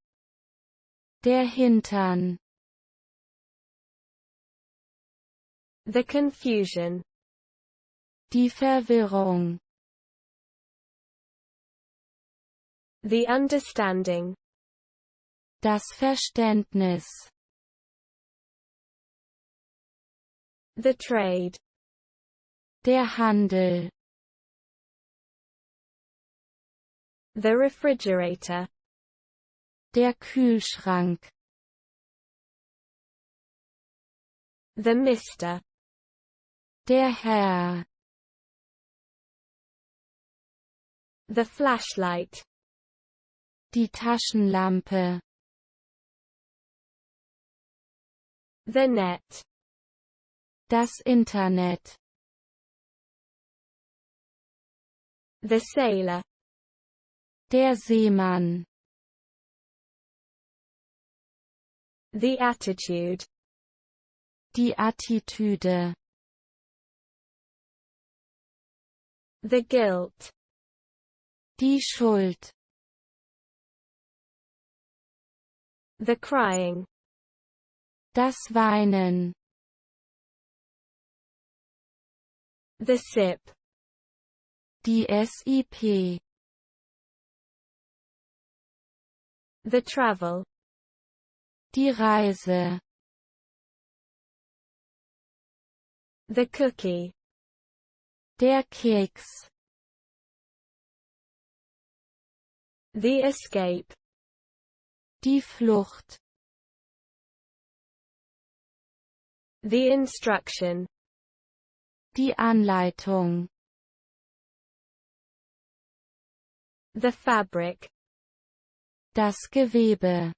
Der Hintern. The confusion. Die Verwirrung. The understanding. Das Verständnis. The trade. Der Handel. The refrigerator. Der Kühlschrank. The mister. Der Herr. The flashlight. Die Taschenlampe. The net. Das Internet. The sailor. Der Seemann. The attitude. Die Attitüde. The guilt. Die Schuld. The crying. Das Weinen. The sip. Die SIP. The travel. Die Reise. The cookie. Der Keks. The escape. Die Flucht. The instruction. Die Anleitung. The fabric. Das Gewebe.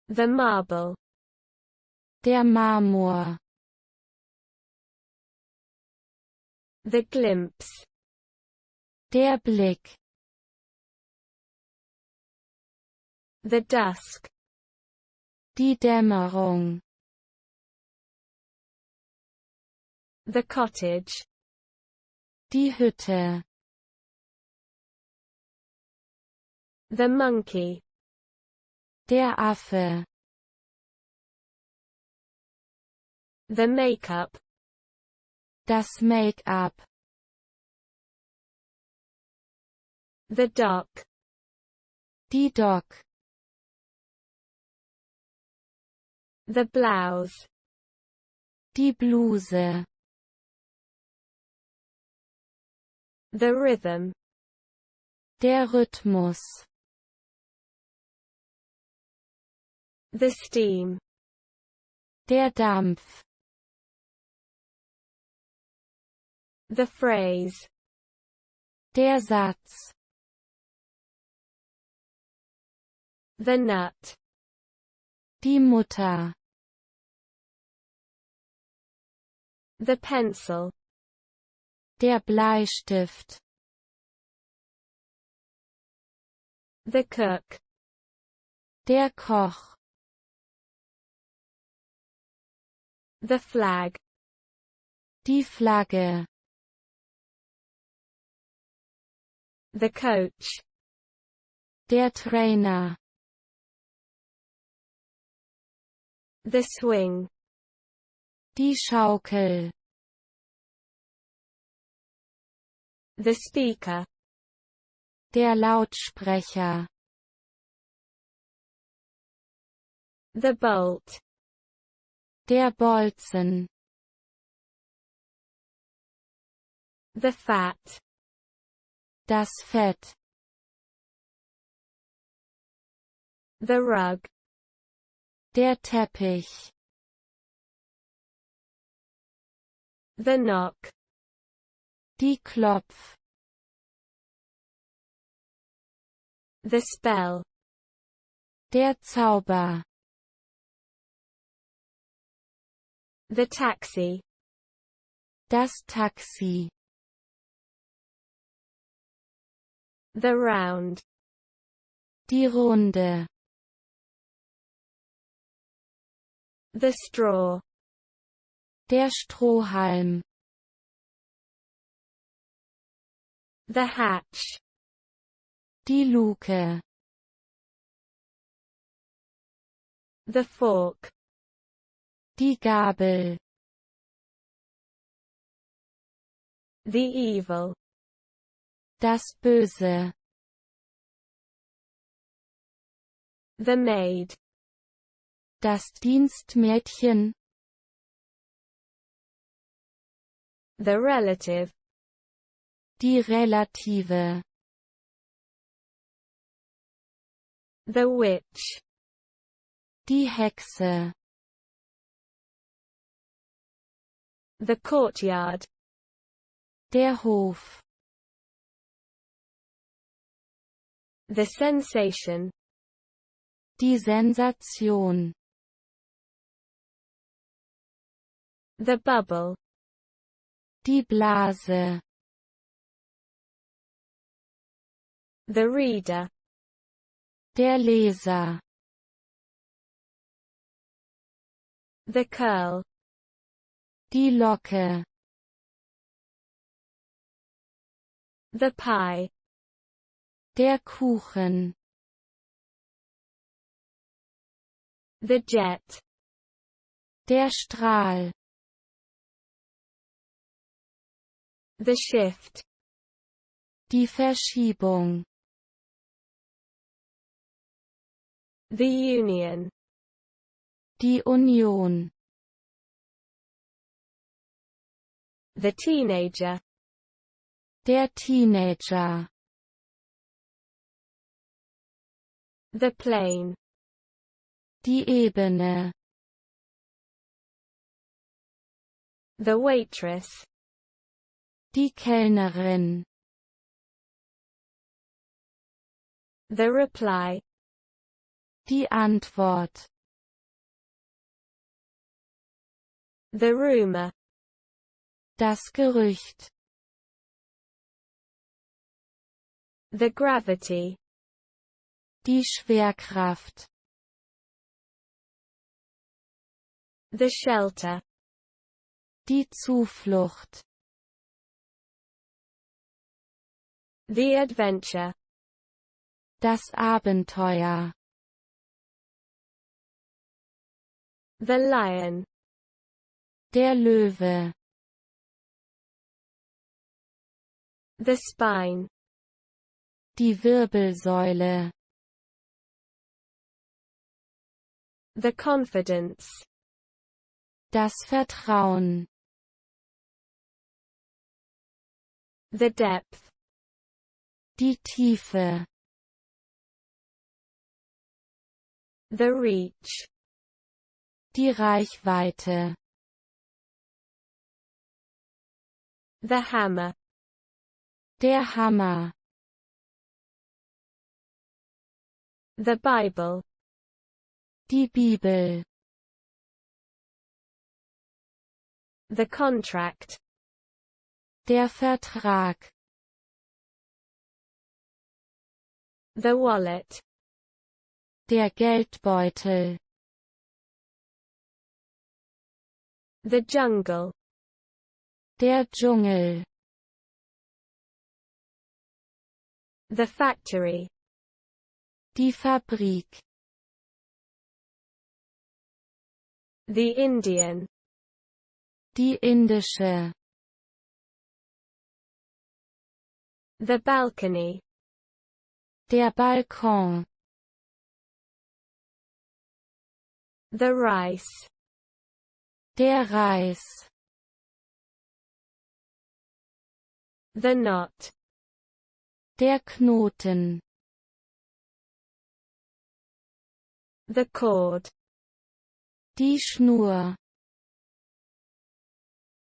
The marble. Der Marmor. The glimpse. Der Blick. The dusk. Die Dämmerung. The cottage. Die Hütte. The monkey. Der Affe. The makeup. Das Make-up. The dock. Die Dock. The blouse. Die Bluse. The rhythm. Der Rhythmus. The steam. Der Dampf. The phrase. Der Satz. The nut. Die Mutter. The pencil. Der Bleistift. The cook. Der Koch. The flag. Die Flagge. The coach. Der Trainer. The swing. Die Schaukel. The speaker. Der Lautsprecher. The bolt. Der Bolzen. The fat. Das Fett. The rug. Der Teppich. The knock. Die Klopf. The spell. Der Zauber. The taxi. Das Taxi. The round. Die Runde. The straw. Der Strohhalm. The hatch. Die Luke. The fork. Die Gabel. The evil. Das Böse. The maid. Das Dienstmädchen. The relative. Die Relative. The witch. Die Hexe. The courtyard. Der Hof. The sensation. Die Sensation. The bubble. Die Blase. The reader. Der Leser. The curl. Die Locke. The pie. Der Kuchen. The jet. Der Strahl. The shift. Die Verschiebung. The union. Die Union. The teenager. Der Teenager. The plain. Die Ebene. The waitress. Die Kellnerin. The reply. Die Antwort. The rumor. Das Gerücht. The gravity. Die Schwerkraft. The shelter. Die Zuflucht. The adventure. Das Abenteuer. The lion. Der Löwe. The spine. Die Wirbelsäule. The confidence. Das Vertrauen. The depth. Die Tiefe. The reach. Die Reichweite. The hammer. Der Hammer. The Bible. Die Bibel. The contract. Der Vertrag. The wallet. Der Geldbeutel. The jungle. Der Dschungel. The factory. Die Fabrik. The Indian. Die indische. The balcony. Der Balkon. The rice. Der Reis. The knot. Der Knoten. The cord. Die Schnur.